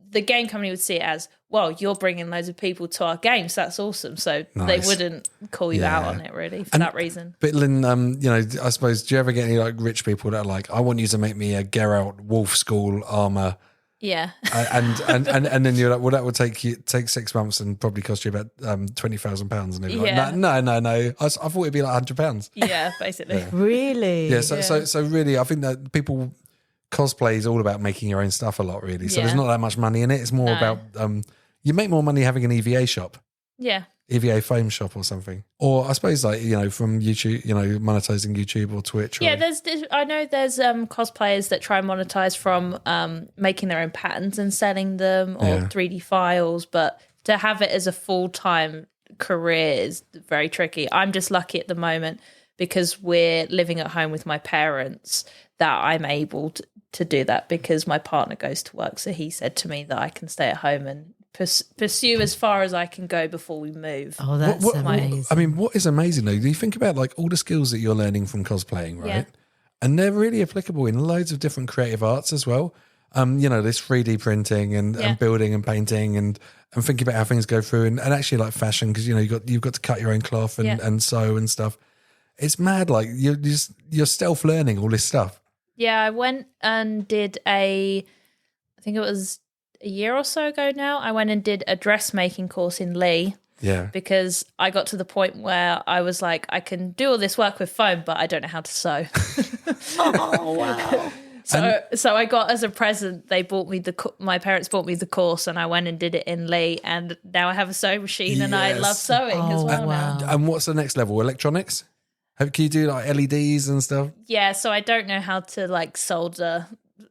The game company would see it as, well, you're bringing loads of people to our games. That's awesome. So they wouldn't call you out on it really for that reason. But Lynn, I suppose, do you ever get any like rich people that are like, I want you to make me a Geralt Wolf School armor? Yeah. and then you're like, well, that would take 6 months and probably cost you about £20,000. And they're like, no. I thought it'd be like £100. Yeah, basically. Yeah. Really? Yeah. So really, I think that people cosplay is all about making your own stuff a lot, really. So there's not that much money in it. It's more about you make more money having an EVA shop. Yeah. EVA foam shop or something. Or I suppose like, from YouTube, monetizing YouTube or Twitch. Yeah, I know there's cosplayers that try and monetize from making their own patterns and selling them or 3D files, but to have it as a full-time career is very tricky. I'm just lucky at the moment because we're living at home with my parents that I'm able to do that because my partner goes to work. So he said to me that I can stay at home and pursue as far as I can go before we move. Oh, that's amazing. I mean, what is amazing though, do you think about like all the skills that you're learning from cosplaying, right? Yeah. And they're really applicable in loads of different creative arts as well. This 3D printing and building and painting and thinking about how things go through and actually like fashion because you've got to cut your own cloth and sew and stuff. It's mad, like you're stealth learning all this stuff. Yeah, I went and did I think it was a year or so ago now, I went and did a dressmaking course in Lee. Yeah. Because I got to the point where I was like, I can do all this work with foam, but I don't know how to sew. Oh, wow. So I got as a present, my parents bought me the course and I went and did it in Lee and now I have a sewing machine and I love sewing as well now. And what's the next level? Electronics? Can you do like LEDs and stuff? Yeah, so I don't know how to like solder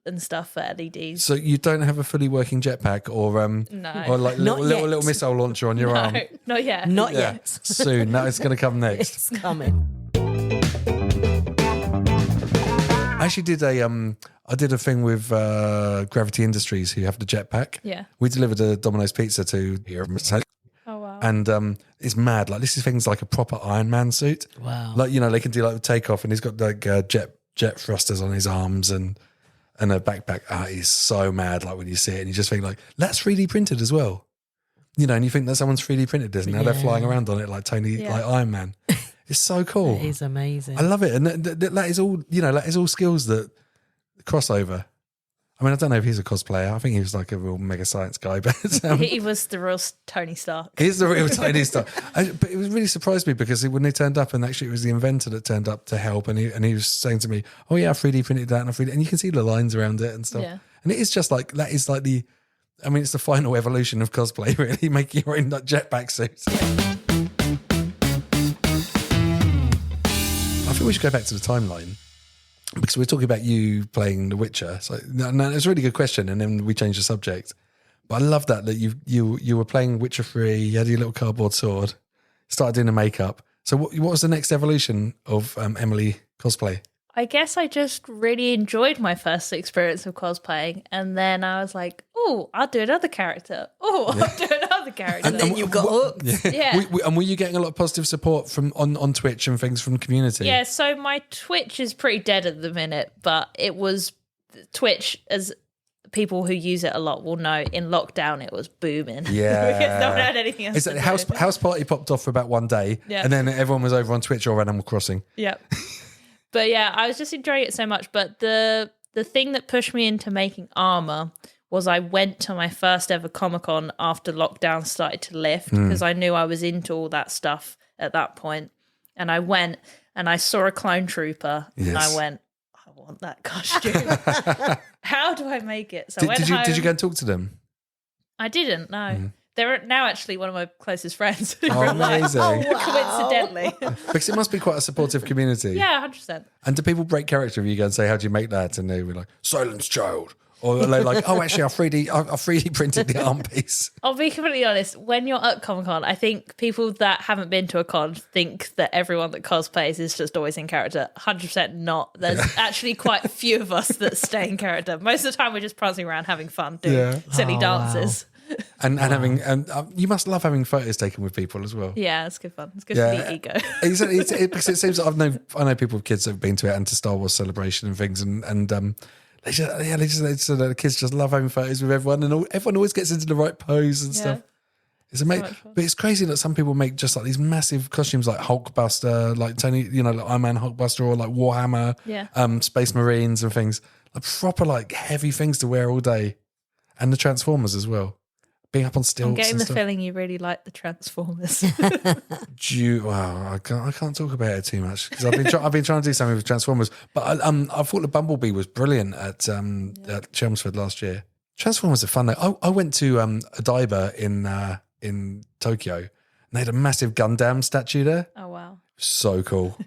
and stuff for LEDs. So you don't have a fully working jetpack or No. or like Not little yet. missile launcher on your No, arm? not yet. Not Yeah, yet. soon. That is going to come next. It's coming. I actually did I did a thing with Gravity Industries who have the jetpack. Yeah. We delivered a Domino's pizza to here. Oh, wow. And it's mad. Like this is things like a proper Iron Man suit. Wow. Like they can do like the takeoff, and he's got like jet thrusters on his arms and a backpack. He's so mad. Like when you see it, and you just think like that's 3D printed as well. And you think that someone's 3D printed this, and now they're flying around on it like Tony, like Iron Man. It's so cool. It is amazing. I love it, and that is all. That is all skills that crossover. I mean, I don't know if he's a cosplayer. I think he was like a real mega science guy, but He was the real Tony Stark. he's the real Tony Stark. But it was really surprised me because when they turned up, and actually it was the inventor that turned up to help, and he was saying to me, "Oh yeah, I 3D printed that, and I 3D," and you can see the lines around it and stuff. Yeah. And it is just like that is like the. I mean, it's the final evolution of cosplay, really, making your own like, jetpack suits. I think we should go back to the timeline because we're talking about you playing The Witcher. So no, it's a really good question, and then we changed the subject. But I love that you were playing Witcher 3. You had your little cardboard sword, started doing the makeup. So what was the next evolution of Emily cosplay? I guess I just really enjoyed my first experience of cosplaying, and then I was like, "Oh, I'll do another character. Oh, I'll do another character." And then you got hooked. Yeah. And were you getting a lot of positive support from on Twitch and things from the community? Yeah, so my Twitch is pretty dead at the minute, but it was Twitch, as people who use it a lot will know, in lockdown it was booming. Yeah. Because no one had anything else It's to like do. house party popped off for about one day, Yeah. and then everyone was over on Twitch or Animal Crossing. Yeah. But yeah, I was just enjoying it so much. But the thing that pushed me into making armor was I went to my first ever Comic-Con after lockdown started to lift because I knew I was into all that stuff at that point. And I went and I saw a clone trooper and Yes. I went, I want that costume. How do I make it? So I went Did home. you go and talk to them? I didn't, no. They're now actually one of my closest friends. Oh, amazing. Coincidentally. Because it must be quite a supportive community. Yeah, 100%. And do people break character if you go and say, how do you make that? And they were like, silence child. Or they're like, oh, actually, I 3D printed the arm piece. I'll be completely honest. When you're at Comic Con, I think people that haven't been to a con think that everyone that cosplays is just always in character. 100% not. There's actually quite a few of us that stay in character. Most of the time, we're just prancing around having fun, doing silly dances. And having, you must love having photos taken with people as well. Yeah, it's good fun. It's good for the ego. Because it seems that I know people with kids that have been to it and to Star Wars Celebration and things, and the kids just love having photos with everyone, and everyone always gets into the right pose and stuff. It's amazing, much fun. but it's crazy that some people make just like these massive costumes, like Hulkbuster, like Tony, like Iron Man Hulkbuster, or like Warhammer, Space Marines and things, like proper like heavy things to wear all day, and the Transformers as well. Being up on stilts. I'm getting and the stuff. feeling you really like the Transformers. Wow, I can't talk about it too much because I've been trying to do something with Transformers, but I thought the Bumblebee was brilliant at Chelmsford last year. Transformers are fun though. I went to Odaiba in Tokyo, and they had a massive Gundam statue there. Oh, wow. So cool.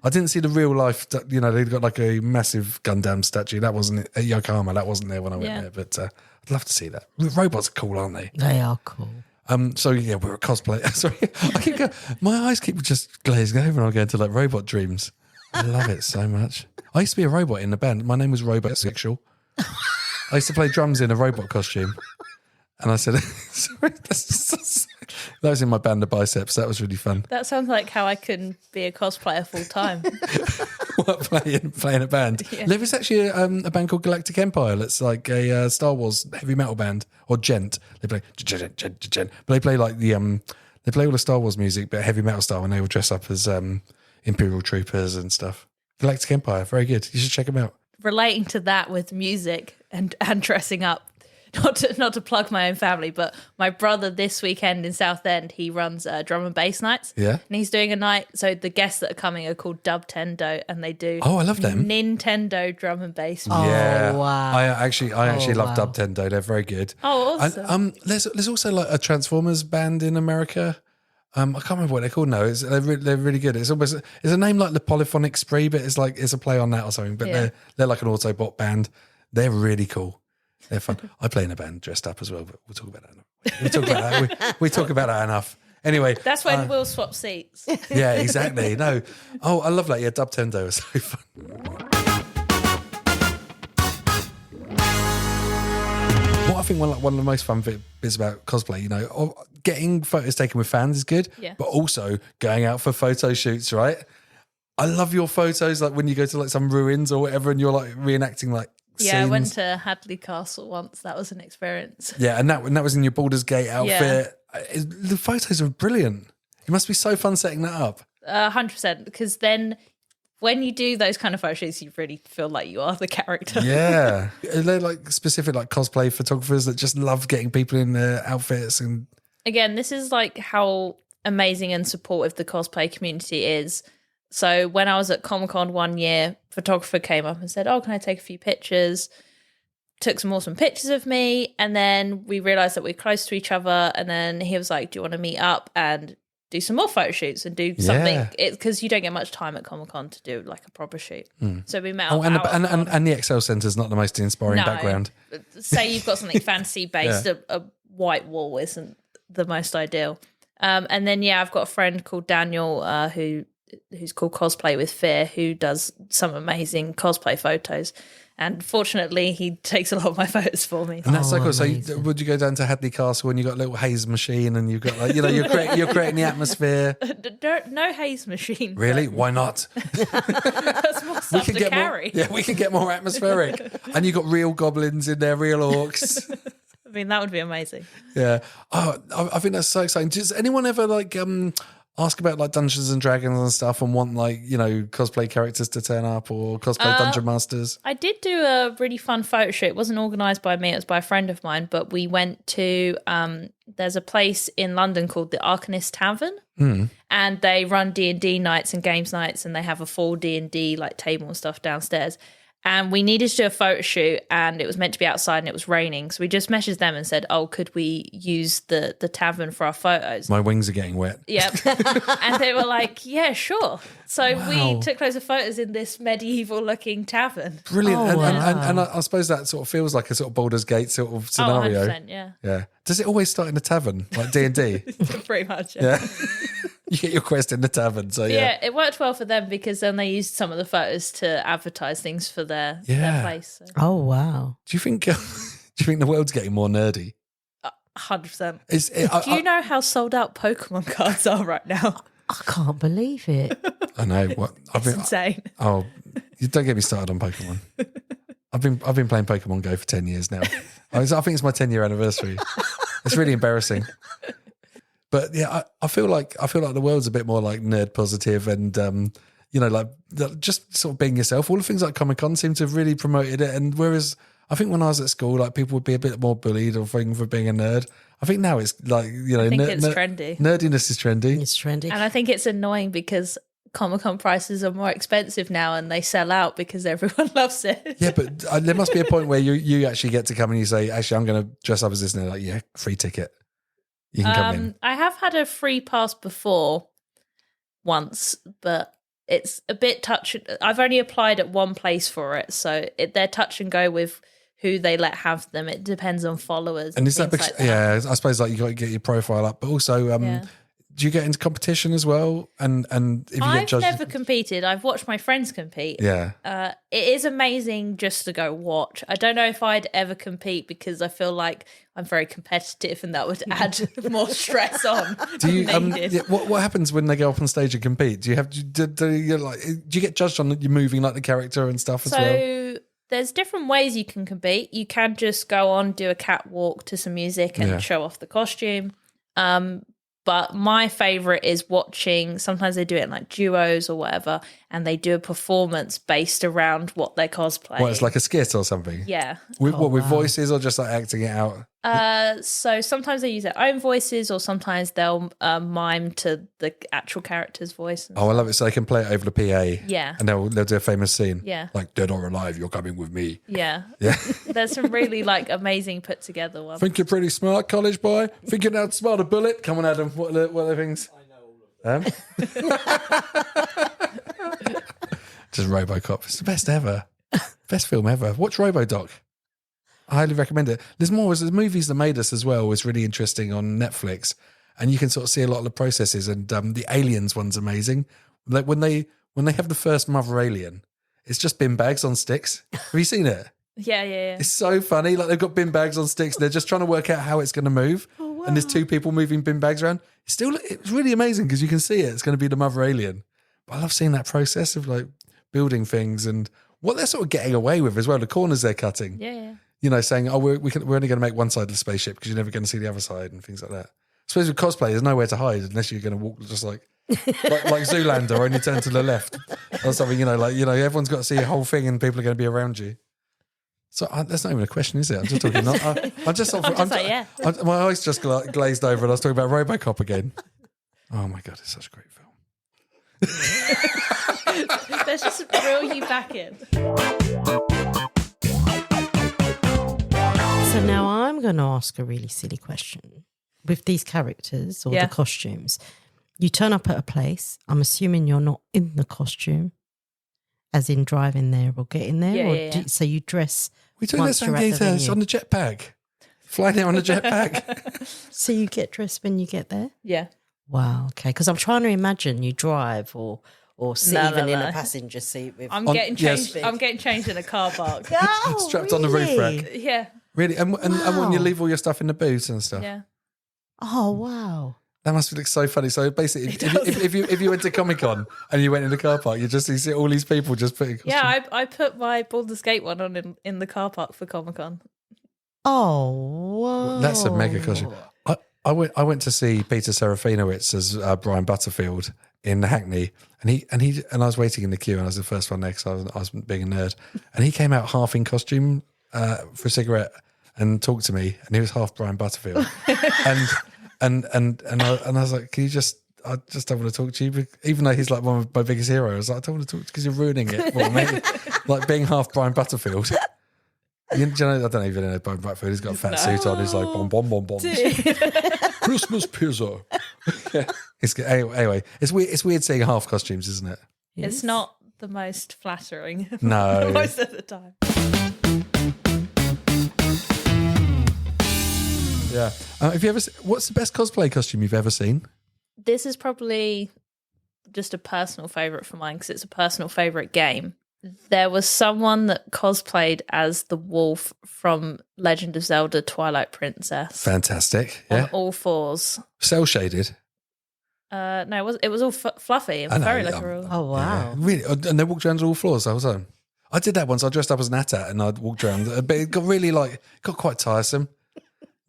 I didn't see the real life, they've got like a massive Gundam statue. That wasn't at Yokohama. That wasn't there when I went there, but I'd love to see that. Robots are cool, aren't they? They are cool. So yeah, we're a cosplay. Sorry, my eyes keep just glazing over and I go into like robot dreams. I love it so much. I used to be a robot in the band. My name was Robot Sexual. I used to play drums in a robot costume. And I said, sorry, that was in my band, The Biceps. That was really fun. That sounds like how I can be a cosplayer full time. What, playing a band? Yeah. There is actually a band called Galactic Empire. That's like a Star Wars heavy metal band, or Gent. They play Gent, but they play like they play all the Star Wars music, but heavy metal style, and they all dress up as Imperial troopers and stuff. Galactic Empire, very good. You should check them out. Relating to that with music and dressing up. Not to plug my own family, but my brother this weekend in Southend, he runs drum and bass nights. Yeah. And he's doing a night, so the guests that are coming are called Dubtendo, and they do I love them. Nintendo drum and bass music. Yeah, wow. I actually love wow. Dubtendo. They're very good. Oh, awesome. And, there's also like a Transformers band in America. I can't remember what they're called now. They're really good. It's almost a name like the Polyphonic Spree, but it's a play on that or something. But they're like an Autobot band. They're really cool. They're fun. I play in a band dressed up as well, but we'll talk about that. We talk about that. We talk about that enough. Anyway, That's when we'll swap seats. yeah, exactly. No, oh, I love that. Yeah, Dub Tendo was so fun. What I think one of the most fun bits about cosplay, you know, getting photos taken with fans is good, but also going out for photo shoots, right? I love your photos, like when you go to like some ruins or whatever, and you're like reenacting like scenes. I went to Hadley Castle once. That was an experience. Yeah, and that was in your Baldur's Gate outfit. The photos are brilliant. It must be so fun setting that up. 100%, because then when you do those kind of photo shoots, you really feel like you are the character. Yeah. Are there like specific like cosplay photographers that just love getting people in their outfits? And again, this is like how amazing and supportive the cosplay community is. So when I was at Comic-Con one year, photographer came up and said, "Oh, can I take a few pictures?" Took some awesome pictures of me, and then we realised that we're close to each other, and then he was like, "Do you want to meet up and do some more photo shoots and do something?" Because you don't get much time at Comic-Con to do like a proper shoot. So we met up. And the Excel Centre's not the most inspiring background. Say you've got something fancy based, a white wall isn't the most ideal. And then, I've got a friend called Daniel who's called Cosplay with Fear, who does some amazing cosplay photos. And fortunately, he takes a lot of my photos for me. And that's so cool. So would you go down to Hadley Castle and you've got a little haze machine and you've got like, you know, you're creating the atmosphere? No haze machine. Really? Why not? That's more stuff to carry. We can get more atmospheric. And you've got real goblins in there, real orcs. I mean, that would be amazing. Yeah. Oh, I think that's so exciting. Does anyone ever like ask about like Dungeons and Dragons and stuff and want like, you know, cosplay characters to turn up or cosplay dungeon masters? I did do a really fun photo shoot. It wasn't organised by me, it was by a friend of mine, but we went to there's a place in London called the Arcanist Tavern, and they run D&D nights and games nights, and they have a full D&D like table and stuff downstairs. And we needed to do a photo shoot, and it was meant to be outside and it was raining. So we just messaged them and said, "Oh, could we use the tavern for our photos?" My wings are getting wet. Yep. And they were like, "Yeah, sure." So we took loads of photos in this medieval looking tavern. Brilliant. And I suppose that sort of feels like a sort of Baldur's Gate sort of scenario. 100%, yeah. Yeah. Does it always start in a tavern, like D&D? Pretty much, yeah. You get your quest in the tavern, so yeah. It worked well for them because then they used some of the photos to advertise things for their place. So. Oh wow! Do you think the world's getting more nerdy? 100%. Do you know how sold out Pokemon cards are right now? I can't believe it. I know. It's insane. Oh, you don't get me started on Pokemon. I've been playing Pokemon Go for 10 years now. I think it's my 10-year anniversary. It's really embarrassing. But yeah, I feel like the world's a bit more like nerd positive and you know, like just sort of being yourself. All the things like Comic-Con seem to have really promoted it. And whereas I think when I was at school, like people would be a bit more bullied or thing for being a nerd. I think now it's like, you know, I think it's trendy. Nerdiness is trendy. It's trendy. And I think it's annoying because Comic-Con prices are more expensive now and they sell out because everyone loves it. Yeah, but there must be a point where you actually get to come and you say, actually, I'm going to dress up as this. And they're like, yeah, free ticket. You can come in. I have had a free pass before once, but it's a bit touch. I've only applied at one place for it, so they're touch and go with who they let have them. It depends on followers. And is that because, like that. Yeah, I suppose like you got to get your profile up, but also do you get into competition as well? And if you get judged, I've never competed. I've watched my friends compete. Yeah, it is amazing just to go watch. I don't know if I'd ever compete because I feel like I'm very competitive, and that would add more stress on. Do you? What happens when they go up on stage and compete? Do you have do you get judged on you moving like the character and stuff as well? So there's different ways you can compete. You can just go on, do a catwalk to some music and show off the costume. But my favourite is watching, sometimes they do it in like duos or whatever, and they do a performance based around what they're cosplaying. Well, it's like a skit or something? Yeah. With voices or just like acting it out? So sometimes they use their own voices or sometimes they'll mime to the actual character's voice. Oh, I love it. So they can play it over the PA. Yeah. And they'll do a famous scene. Yeah. Like, dead or alive, you're coming with me. Yeah. Yeah. There's some really like amazing put together ones. Think you're pretty smart, college boy? Think you know how to smart a bullet? Come on, Adam. What are the things? I know all of them. Just RoboCop. It's the best ever. Best film ever. Watch RoboDoc. I highly recommend it. There's the movies that made us as well was really interesting on Netflix, and you can sort of see a lot of the processes. And the Aliens one's amazing. Like when they have the first mother alien, it's just bin bags on sticks. Have you seen it? Yeah. It's so funny. Like they've got bin bags on sticks. They're just trying to work out how it's going to move. Oh, wow. And there's two people moving bin bags around. It's really amazing because you can see it. It's going to be the mother alien. But I love seeing that process of like building things and what they're sort of getting away with as well. The corners they're cutting. Yeah. You know, saying, oh, we're only going to make one side of the spaceship because you're never going to see the other side and things like that. I suppose with cosplay, there's nowhere to hide unless you're going to walk just like Zoolander, only turn to the left or something. Everyone's got to see a whole thing and people are going to be around you. So that's not even a question, is it? I'm just talking. My eyes just glazed over, and I was talking about RoboCop again. Oh my god, it's such a great film. Let's just reel you back in. So now I'm going to ask a really silly question. With these characters or the costumes, you turn up at a place. I'm assuming you're not in the costume, as in driving there or getting there. So you dress. We do this on the jetpack. Flying there on a jetpack. So you get dressed when you get there? Yeah. Wow. Okay. Because I'm trying to imagine you drive or sit in a passenger seat with. I'm getting changed. Yes. I'm getting changed in a car park. Strapped on the roof rack. Yeah. Really, and when you leave all your stuff in the boot and stuff. Yeah. Oh wow. That must look so funny. So basically, if you went to Comic-Con and you went in the car park, you see all these people just putting costumes. Yeah, I put my Baldur's Gate one on in the car park for Comic-Con. Oh, whoa. That's a mega costume. I went to see Peter Serafinowicz as Brian Butterfield in the Hackney, and I was waiting in the queue, and I was the first one there because I was being a nerd, and he came out half in costume for a cigarette and talked to me, and he was half Brian Butterfield, and I was like, can you just? I just don't want to talk to you, even though he's like one of my biggest heroes. I don't want to talk to you because you're ruining it for me, like being half Brian Butterfield. Do you know, I don't even know Brian Butterfield. He's got a fat suit on. He's like bomb. Christmas pizza. Yeah. Anyway, it's weird seeing half costumes, isn't it? Yes. It's not the most flattering. No, most of the time. Yeah. Have you ever? What's the best cosplay costume you've ever seen? This is probably just a personal favourite for mine because it's a personal favourite game. There was someone that cosplayed as the wolf from Legend of Zelda Twilight Princess. Fantastic. Yeah. On all fours. Cell shaded. No, it was all fluffy and very literal. Oh, wow. Yeah, really? And they walked around all floors the whole time. I did that once. I dressed up as an AT-AT and I walked around. But it got really got quite tiresome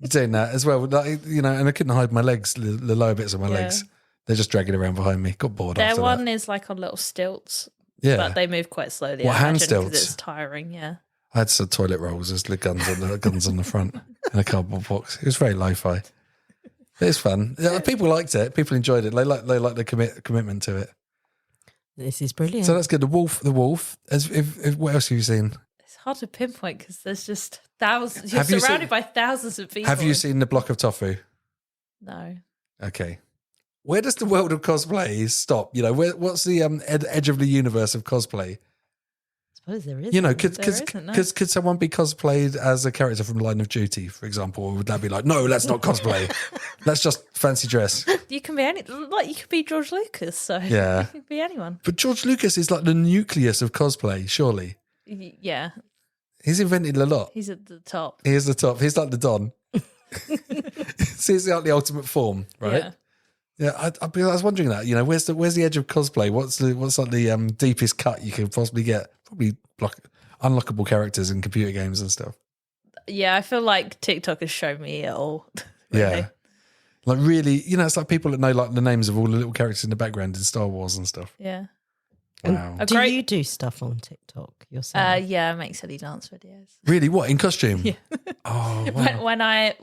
doing that as well. Like, and I couldn't hide my legs, the lower bits of my legs. They're just dragging around behind me. Got bored after that. Their one is like on little stilts. Yeah. But they move quite slowly. What, hand stilts? Because it's tiring, yeah. I had some toilet rolls as the guns on the front and a cardboard box. It was very lo-fi. It was fun. People liked it. People enjoyed it. They like the commitment to it. This is brilliant. So that's good. The wolf. What else have you seen? It's hard to pinpoint because there's just thousands. You're surrounded by thousands of people. Have you seen the block of tofu? No. Okay. Where does the world of cosplay stop? What's the edge of the universe of cosplay? I suppose there is. Could someone be cosplayed as a character from Line of Duty, for example? Or would that be like, no, that's not cosplay. That's just fancy dress. You can be you could be George Lucas, so yeah, you can be anyone. But George Lucas is like the nucleus of cosplay, surely. Yeah. He's invented a lot. He's at the top. He's like the Don. So he's like the ultimate form, right? Yeah. Yeah, I was wondering that. Where's the edge of cosplay? What's like the deepest cut you could possibly get? Probably unlockable characters in computer games and stuff. Yeah, I feel like TikTok has shown me it all. Really. Yeah, like really, it's like people that know like the names of all the little characters in the background in Star Wars and stuff. Yeah. Wow. Do you do stuff on TikTok yourself? Yeah, I make silly dance videos. Really? What, in costume? Yeah. Oh, wow. When I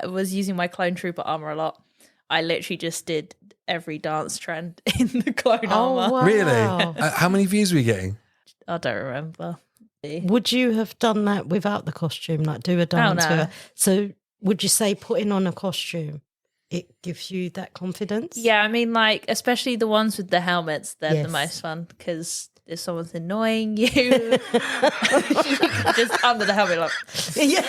was using my clone trooper armor a lot, I literally just did every dance trend in the clone armor. Wow. Really? How many views were you getting? I don't remember. Would you have done that without the costume? Like do a dance? Oh, no. So would you say putting on a costume, it gives you that confidence? Yeah, I mean, like, especially the ones with the helmets, they're the most fun because if someone's annoying you, you can just under the helmet, like, Yeah.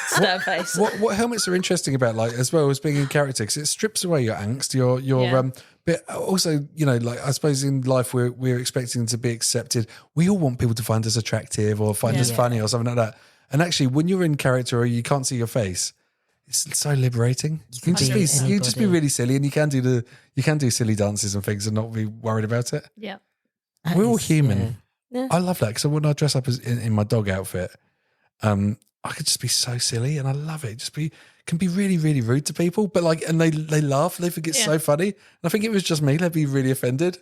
stern face. What helmets are interesting about, like, as well as being in character, because it strips away your angst, your Yeah. but also, you know, like, I suppose in life we're expecting to be accepted. We all want people to find us attractive or find us funny or something like that. And actually, when you're in character or you can't see your face, it's so liberating. You can just be really silly, and you can do silly dances and things and not be worried about it. Yeah. We're all human. Yeah. I love that, because when I dress up as in my dog outfit, I could just be so silly, and I love it. Can be really, really rude to people, but like, and they laugh, they think it's so funny. And I think if it was just me, they'd be really offended.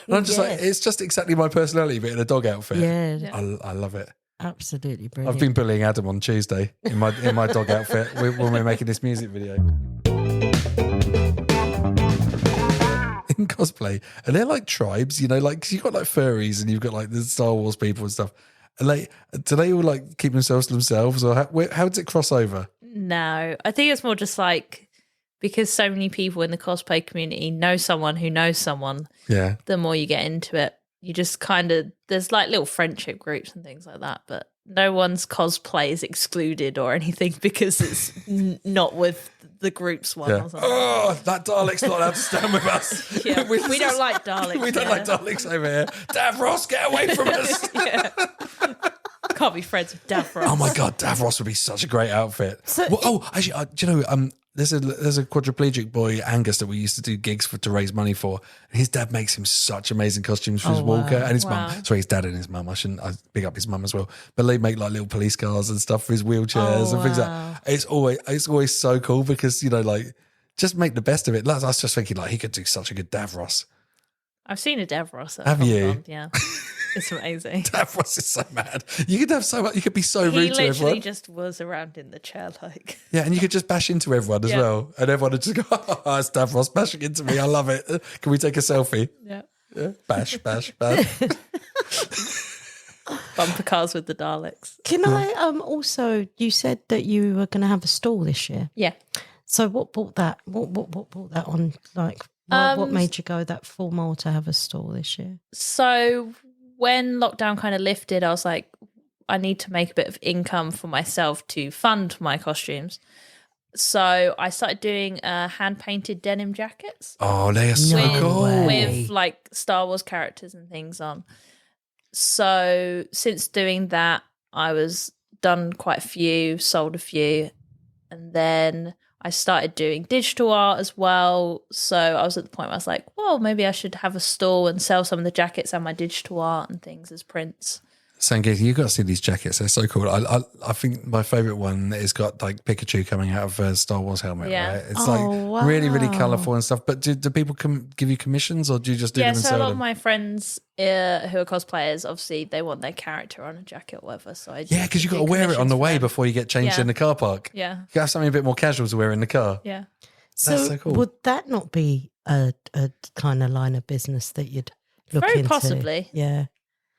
And I'm just like, it's just exactly my personality, but in a dog outfit. Yeah. I love it. Absolutely brilliant. I've been bullying Adam on Tuesday in my dog outfit when we're making this music video. In cosplay, and they're like tribes, you know, like, 'cause you've got like furries and you've got like the Star Wars people and stuff. And like, do they all like keep themselves to themselves, or how does it cross over? No, I think it's more just like, because so many people in the cosplay community know someone who knows someone. Yeah. The more you get into it, you just kind of, there's like little friendship groups and things like that, but no one's cosplay is excluded or anything because it's not with the group's one or something. Oh, that Dalek's not allowed to stand with us. Yeah, we don't like Daleks. We don't like Daleks over here. Davros, get away from us. Can't be friends with Davros. Oh my God, Davros would be such a great outfit. Actually, do you know, there's a quadriplegic boy, Angus, that we used to do gigs for to raise money for. And his dad makes him such amazing costumes for his walker and his mum. Sorry, his dad and his mum. I big up his mum as well. But they make like little police cars and stuff for his wheelchairs and things like that. It's always so cool because, you know, like, just make the best of it. Like, I was just thinking, like, he could do such a good Davros. I've seen a Davros. Have you? Yeah. It's amazing. Davros is so mad. You could have so much. You could be so rude to everyone. He literally just was around in the chair, like. Yeah, and you could just bash into everyone as well, and everyone would just go, "Oh, it's Davros bashing into me. I love it. Can we take a selfie?" Yeah. Bash, bash, bash. Bumper cars with the Daleks. Can I also? You said that you were going to have a stall this year. Yeah. So what brought that? What brought that on? Like, what made you go that full mile to have a stall this year? So when lockdown kind of lifted, I was like, I need to make a bit of income for myself to fund my costumes. So I started doing hand-painted denim jackets. Oh, they are so cool. With like Star Wars characters and things on. So since doing that, I was done quite a few, sold a few, and then I started doing digital art as well. So I was at the point where I was like, well, maybe I should have a stall and sell some of the jackets and my digital art and things as prints. Sangeeta, you've got to see these jackets. They're so cool. I think my favourite one is got like Pikachu coming out of a Star Wars helmet, right? It's really, really colourful and stuff. But do people give you commissions, or do you just do them and so sell a lot them? of my friends who are cosplayers, obviously they want their character on a jacket or whatever. So I because you've got to wear it on the way before you get changed in the car park. Yeah. You got to have something a bit more casual to wear in the car. Yeah. That's so cool. Would that not be a kind of line of business that you'd look into? Very possibly. Yeah.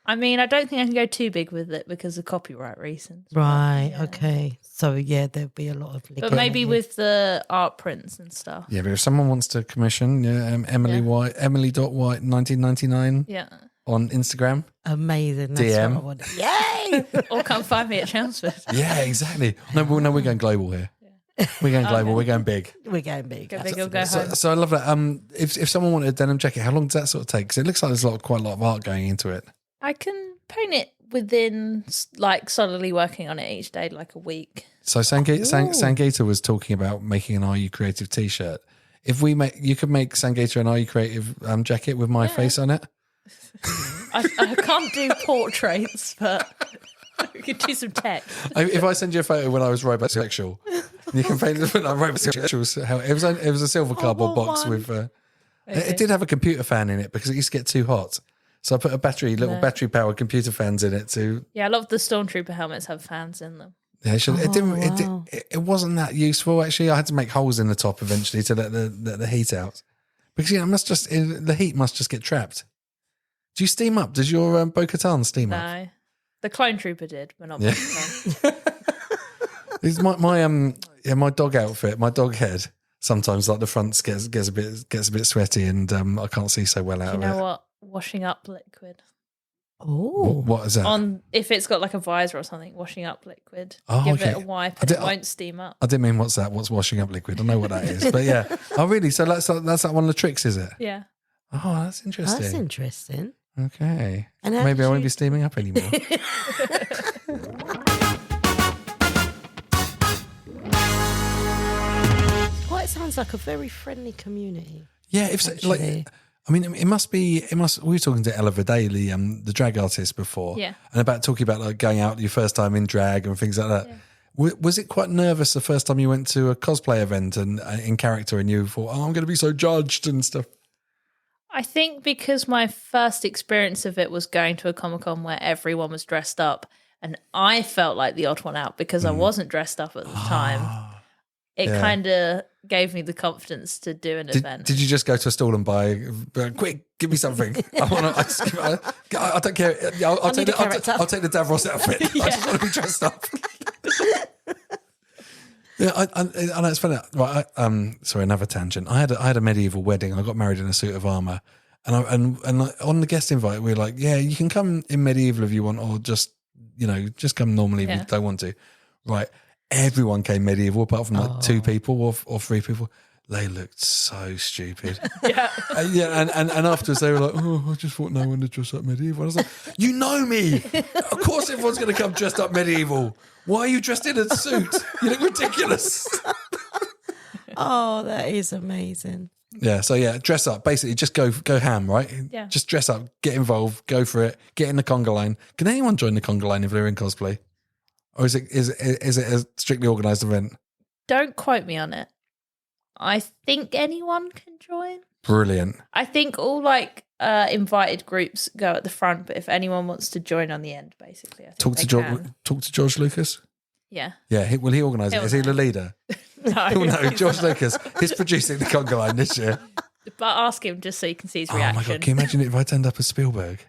I mean, I don't think I can go too big with it because of copyright reasons. Right. Okay. So there'll be a lot of. But maybe with the art prints and stuff. Yeah, but if someone wants to commission, Emily White, Emily.White 1999 on Instagram. Amazing. That's DM. what I want. Yay! Or come find me at Chelmsford. Yeah, exactly. No, we're going global here. We're going global. We're going big. We're going big. Go big or go home. So I love that. If someone wanted a denim jacket, how long does that sort of take? Because it looks like there's quite a lot of art going into it. I can paint it within, like, solidly working on it each day, like a week. So Sangeeta was talking about making an Are You Creative t-shirt. If you could make Sangeeta an Are You Creative jacket with my face on it. I can't do portraits, but we could do some text. If I send you a photo when I was robosexual, you can paint it when I'm robosexual. It was a silver cardboard box with. It did have a computer fan in it because it used to get too hot. So I put battery-powered computer fans in it too. Yeah, a lot of the Stormtrooper helmets have fans in them. Yeah, it wasn't that useful actually. I had to make holes in the top eventually to let the heat out because the heat must just get trapped. Do you steam up? Does your Bo-Katan steam up? No, the Clone Trooper did, but not Bo-Katan. It's my dog outfit, my dog head. Sometimes like the front gets a bit sweaty and I can't see so well out of it. You know what? Washing up liquid. Oh, What is that? On if it's got like a visor or something, washing up liquid. Oh, Give okay. it a wipe and it won't steam up. I didn't mean what's that? What's washing up liquid? I know what that is, but yeah. Oh, really? So that's like one of the tricks, is it? Yeah. Oh, that's interesting. that's interesting. Okay. And how Maybe did I won't you- be steaming up anymore. Well, it sounds like a very friendly community. Yeah, if so, like, Actually. I mean, it must. We were talking to Ella Daly, the drag artist, before, Yeah. and about talking about like going out your first time in drag and things like that. Yeah. Was it quite nervous the first time you went to a cosplay event and in character, and you thought, "Oh, I'm going to be so judged and stuff"? I think because my first experience of it was going to a Comic-Con where everyone was dressed up and I felt like the odd one out because I wasn't dressed up at the time. It Yeah. kind of gave me the confidence to do an event. Did you just go to a stall and buy? Quick, give me something. I want to. I don't care. I'll take need a character. I'll take the Davros outfit. I just want to be dressed up. Yeah, I know it's funny. Right, sorry, another tangent. I had a medieval wedding. I got married in a suit of armor, and like, on the guest invite, we were like, "Yeah, you can come in medieval if you want, or just come normally if you don't want to." Right, everyone came medieval apart from like 2 people or 3 people. They looked so stupid. Yeah. And afterwards they were like, "Oh, I just thought no one would dress up medieval." I was like, "You know me. Of course everyone's going to come dressed up medieval. Why are you dressed in a suit? You look ridiculous." Oh, that is amazing. Yeah, so yeah, dress up. Basically, just go ham, right? Yeah. Just dress up, get involved, go for it, get in the conga line. Can anyone join the conga line if they're in cosplay? Or is it a strictly organised event? Don't quote me on it. I think anyone can join. Brilliant. I think all like invited groups go at the front, but if anyone wants to join on the end, basically, I think Talk to George Lucas. Yeah. Yeah, will he organise it? He'll Is he the know. leader? No, No, George Lucas. He's producing the conga line this year. But ask him just so you can see his Oh reaction. my God, can you imagine if I turned up as Spielberg?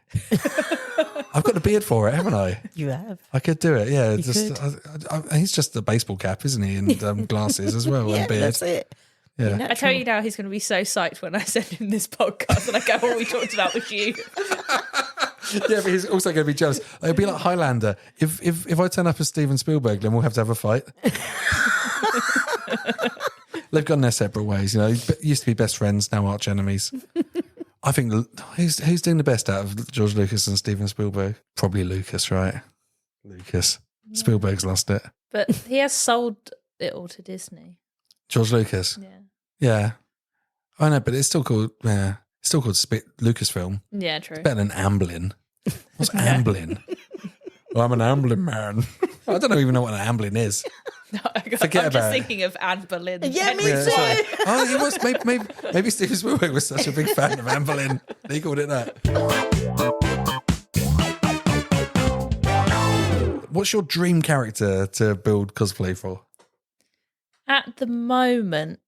I've got the beard for it, haven't I? You have. I could do it, yeah. You Just could. he's just a baseball cap, isn't he? And glasses as well, Yeah, and beard. that's it. Yeah. I tell you now, he's going to be so psyched when I send him this podcast and I go, all we talked about was you. Yeah, but he's also going to be jealous. It'll be like Highlander. If I turn up as Steven Spielberg, then we'll have to have a fight. They've gone their separate ways, Used to be best friends, now arch enemies. I think who's doing the best out of George Lucas and Steven Spielberg? Probably Lucas, right? Lucas. Spielberg's lost it. But he has sold it all to Disney. George Lucas. Yeah. Yeah. I know, but it's still called Lucasfilm. Yeah, true. Better than Amblin. What's Amblin? Well, I'm an Amblin man. I don't even know what an Amblin is. No, I'm Forget just about it. thinking of Anne Boleyn. Yeah, me Henry too. Swan. Oh, he was. Maybe Steven Spielberg was such a big fan of Anne Boleyn. He called it that. What's your dream character to build cosplay for? At the moment,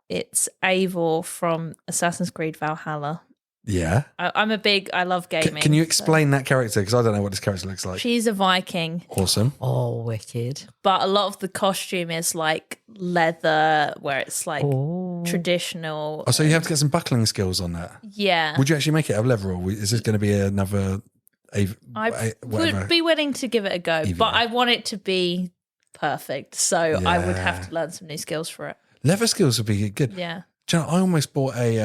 it's Eivor from Assassin's Creed Valhalla. Yeah. I love gaming. Can you so- explain that character? Because I don't know what this character looks like. She's a Viking, Awesome. Oh, wicked. but a lot of the costume is like leather, where it's like Oh. traditional. Oh, so you have to get some buckling skills on that. Yeah. Would you actually make it out of leather, or is this going to be another? I whatever? would be willing to give it a go, Even but though- I want it to be perfect. So I would have Yeah. to learn some new skills for it. Leather skills would be good. Yeah. Do you know, I almost bought a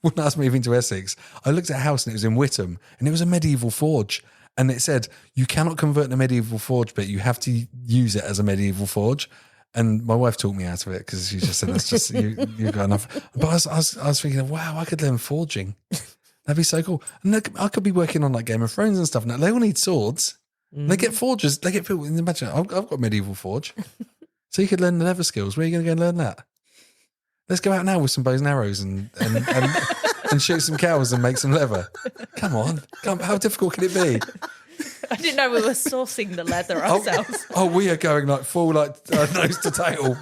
when I was moving to Essex, I looked at a house and it was in Whittam and it was a medieval forge. And it said, you cannot convert a medieval forge, but you have to use it as a medieval forge. And my wife talked me out of it because she just said, that's just, you've got enough. But I was thinking, wow, I could learn forging. That'd be so cool. And I could be working on like Game of Thrones and stuff now. They all need swords. They get forges. They get people. Imagine, I've got a medieval forge. So you could learn the leather skills. Where are you going to go and learn that? Let's go out now with some bows and arrows and shoot some cows and make some leather. Come on. How difficult can it be? I didn't know we were sourcing the leather ourselves. Oh, we are going like full nose to tail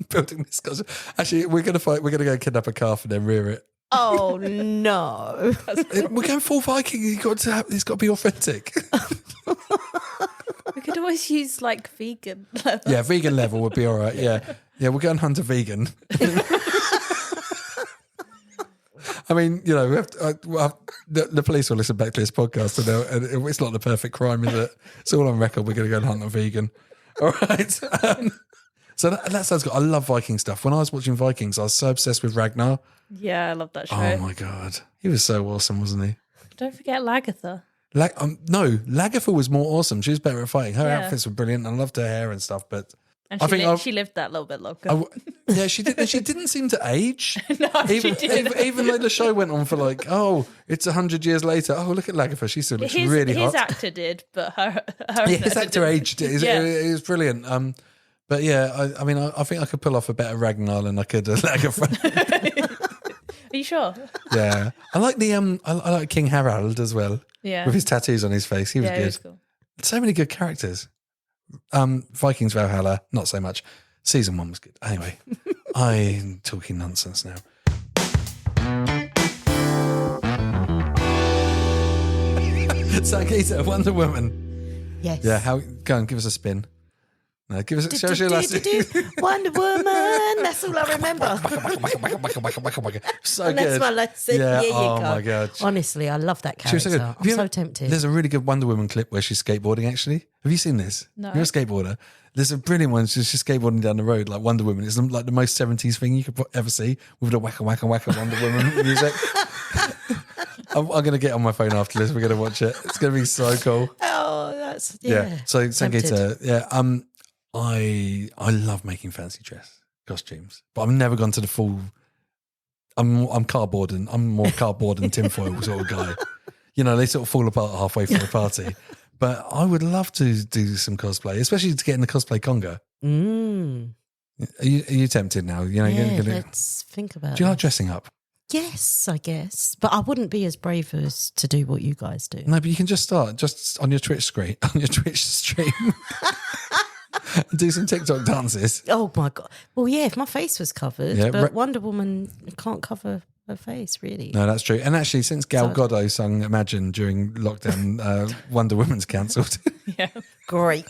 building this costume. Actually, we're going to go kidnap a calf and then rear it. Oh, no. We're going full Viking. It's got to be authentic. We could always use like vegan leather. Yeah, vegan level would be all right. Yeah, we're going hunter vegan. I mean, you know, we have to, the police will listen back to this podcast and it's not the perfect crime, is it? It's all on record. We're going to go and hunt a vegan. All right. So that sounds good. I love Viking stuff. When I was watching Vikings, I was so obsessed with Ragnar. Yeah, I love that show. Oh my God. He was so awesome, wasn't he? Don't forget Lagatha. No, Lagatha was more awesome. She was better at fighting. Her Yeah. outfits were brilliant. I loved her hair and stuff, but And she lived that little bit longer. yeah, she did. And she didn't seem to age. No, she didn't. Even though the show went on for like, it's 100 years later. Oh, look at Lagatha. She still looks really hot. His actor did, but her His actor aged. It was brilliant. But yeah, I mean, I think I could pull off a better Ragnar than I could Lagatha. Are you sure? Yeah, I like I like King Harald as well. Yeah, with his tattoos on his face, he was good. He was cool. So many good characters. Vikings Valhalla, not so much. Season 1 was good. Anyway, I'm talking nonsense now. Sangeeta, Wonder Woman. Yes. Yeah, go on, give us a spin. No, give us show us your last. Wonder Woman. That's all I remember. So and good. that's my lesson. Yeah. Here you Oh go. my God. Honestly, I love that She was character. so good. I'm so tempted. There's a really good Wonder Woman clip where she's skateboarding, actually. Have you seen this? No. You're a skateboarder. There's a brilliant one. She's skateboarding down the road like Wonder Woman. It's like the most 70s thing you could ever see with the wacka wacka wacka Wonder Woman music. I'm going to get on my phone after this. We're going to watch it. It's going to be so cool. Oh, that's So Tempted. Sangeeta, I love making fancy dress costumes, but I've never gone to the full. I'm cardboard and I'm more cardboard and tinfoil sort of guy. You know, they sort of fall apart halfway through the party. But I would love to do some cosplay, especially to get in the cosplay conga. Are you tempted now? You know, let's think about it. Do you like dressing up? Yes, I guess. But I wouldn't be as brave as to do what you guys do. No, but you can just start just on your Twitch screen, on your Twitch stream. Do some TikTok dances. Oh my God. Well, yeah, if my face was covered, Yeah, but Wonder Woman can't cover her face, really. No, that's true. And actually, since Gal Gadot sung Imagine during lockdown, Wonder Woman's cancelled. Yeah. Great.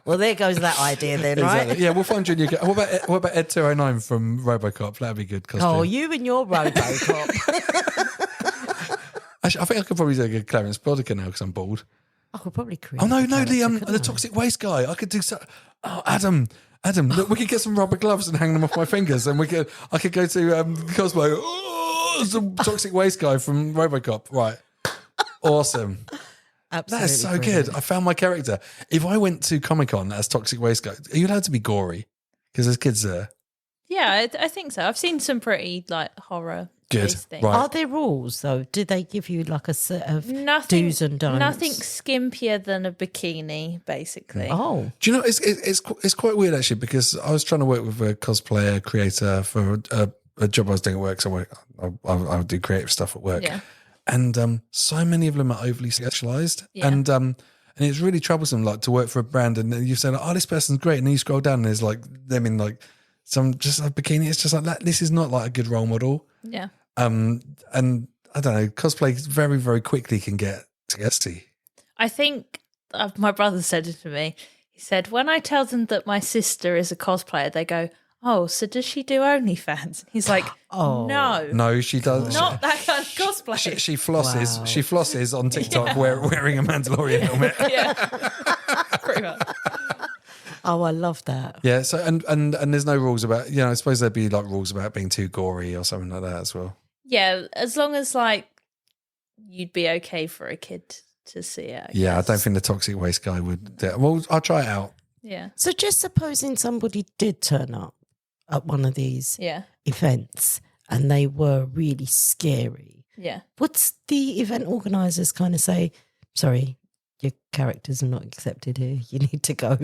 Well, there goes that idea then, right? Exactly. Yeah, we'll find you in your... What about Ed 209 from RoboCop? That'd be good costume. Oh, you and your RoboCop. Actually, I think I could probably do a good Clarence Bodica now because I'm bald. I could probably create. Oh, no, a character, couldn't the I? toxic waste guy. I could do so... Oh, Adam, look, we could get some rubber gloves and hang them off my fingers and I could go to cosplay. Oh, some toxic waste guy from RoboCop. Right. Awesome. Absolutely. That's so brilliant. good. I found my character. If I went to Comic-Con as Toxic Waste Guy, are you allowed to be gory? Because there's kids there. Yeah, I think so. I've seen some pretty horror Good. things. Right. Are there rules though? Did they give you like a set of Nothing, do's and don'ts? Nothing skimpier than a bikini, basically. Oh, Do you know, it's quite weird actually, because I was trying to work with a cosplayer creator for a job I was doing at work. So I do creative stuff at work. Yeah. And so many of them are overly sexualized. Yeah. And it's really troublesome, like, to work for a brand and you say, like, oh, this person's great. And then you scroll down and there's like them in like some just a bikini. It's just like that. This is not like a good role model. Yeah. And I don't know, cosplay very, very quickly can get sexy. I think my brother said it to me. He said, when I tell them that my sister is a cosplayer, they go, oh, so does she do OnlyFans? He's like, Oh. no. No, she does. Not that kind of cosplay. She flosses. Wow. She flosses on TikTok wearing a Mandalorian helmet. Yeah. Pretty much. oh, I love that. Yeah. So and there's no rules about, I suppose there'd be like rules about being too gory or something like that as well. Yeah, as long as like you'd be okay for a kid to see it. I Yeah, I guess. don't think the toxic waste guy would. Well, I'll try it out. Yeah. So just supposing somebody did turn up at one of these Yeah. events and they were really scary, Yeah. would the event organisers kind of say, sorry, your characters are not accepted here. You need to go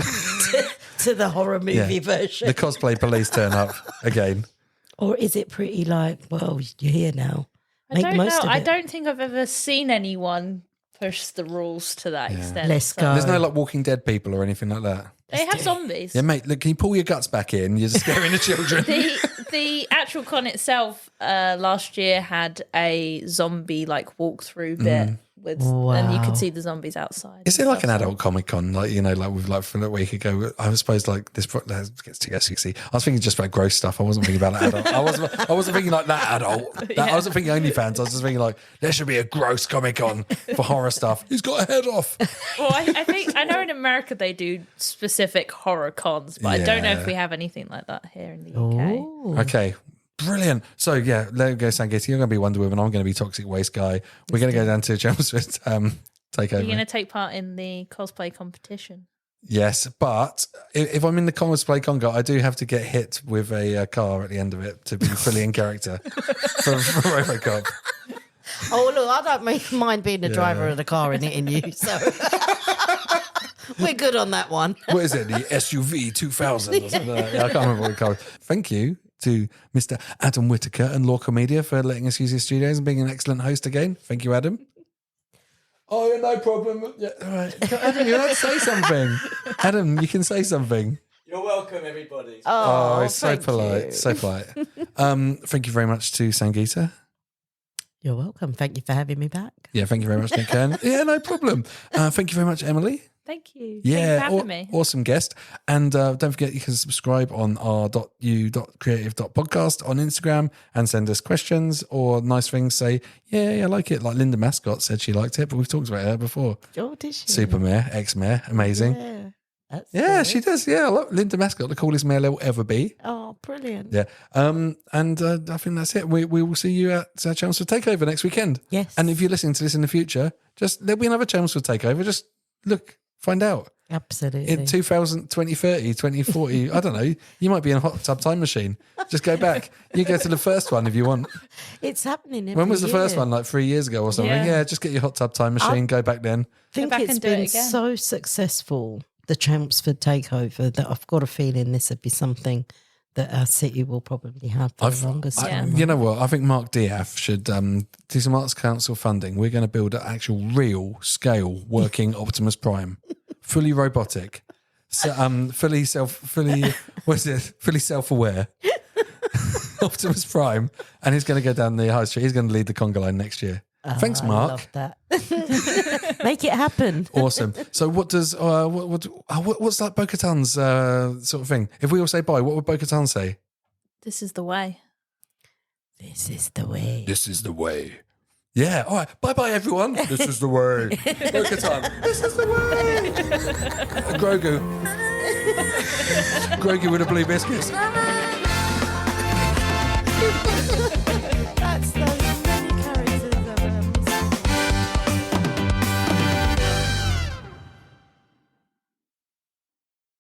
to the horror movie version. The cosplay police turn up again. Or is it pretty like, well, you're here now. I Make don't most know. of I it. don't think I've ever seen anyone push the rules to that extent. Let's go. There's no like Walking Dead people or anything like that. They have zombies. Yeah, mate, look, can you pull your guts back in? You're just scaring the children. The actual con itself last year had a zombie like walkthrough bit and you can see the zombies outside. Is it like an adult Comic Con, like like from a week ago? I suppose like this gets too sexy. I was thinking just about gross stuff. I wasn't thinking about that adult. I wasn't thinking like that adult. I wasn't thinking OnlyFans. I was just thinking like there should be a gross Comic Con for horror stuff. He's got a head off. Well, I know in America they do specific horror cons, but I don't know if we have anything like that here in the UK. Okay. Brilliant. So yeah, let go Sangita. You're going to be Wonder Woman. I'm going to be Toxic Waste Guy. We're going to go down to Chelmsford takeover. You're going to take part in the cosplay competition. Yes, but if I'm in the cosplay conga, I do have to get hit with a car at the end of it to be fully in character for RoboCop. Oh look, I don't mind being the driver of the car and hitting you. So we're good on that one. What is it? The SUV 2000 or something like that? I can't remember what the car is. Thank you to Mr. Adam Whitaker and Lorca Media for letting us use his studios and being an excellent host again. Thank you, Adam. Oh, no problem. Yeah, all right. Adam, you're allowed to say something. Adam, you can say something. You're welcome, everybody. Oh, it's so polite. you. So polite. Thank you very much to Sangita. You're welcome. Thank you for having me back. Yeah, thank you very much, Nick Kern. Yeah, no problem. Thank you very much, Emily. Thank you. Yeah, Thanks for having me. Awesome guest. And don't forget you can subscribe on our .u.creative.podcast on Instagram and send us questions or nice things. Say, yeah, I like it. Like Linda Mascot said she liked it, but we've talked about her before. Oh, did she? Super Mayor, ex-mayor, amazing. Yeah, that's Yeah, good. she does. Yeah, look, Linda Mascot, the coolest mayor there will ever be. Oh, brilliant. Yeah. And I think that's it. We will see you at Chelmsford Takeover next weekend. Yes. And if you're listening to this in the future, there'll be another Chelmsford Takeover. Just look, find out. Absolutely. In 2030, 2040, I don't know, you might be in a hot tub time machine. Just go back. You go to the first one if you want. It's happening every When was the year. first one? Like 3 years ago or something? Yeah. Yeah, just get your hot tub time machine, go back then. I think back it's and do it been again. so successful, the Chelmsford takeover, that I've got a feeling this would be something that our city will probably have for the longest time. You know what? I think Mark Diaf should do some Arts Council funding. We're going to build an actual real scale working Optimus Prime, fully robotic, fully self-aware. Optimus Prime, and he's going to go down the high street. He's going to lead the conga line next year. Thanks, I Mark. love that. Make it happen. Awesome. So, what does what's like Bo-Katan's sort of thing? If we all say bye, what would Bo-Katan say? This is the way. This is the way. This is the way. Yeah. All right. Bye, everyone. This is the way. Bo-Katan. This is the way. Grogu. Grogu with a blue biscuit.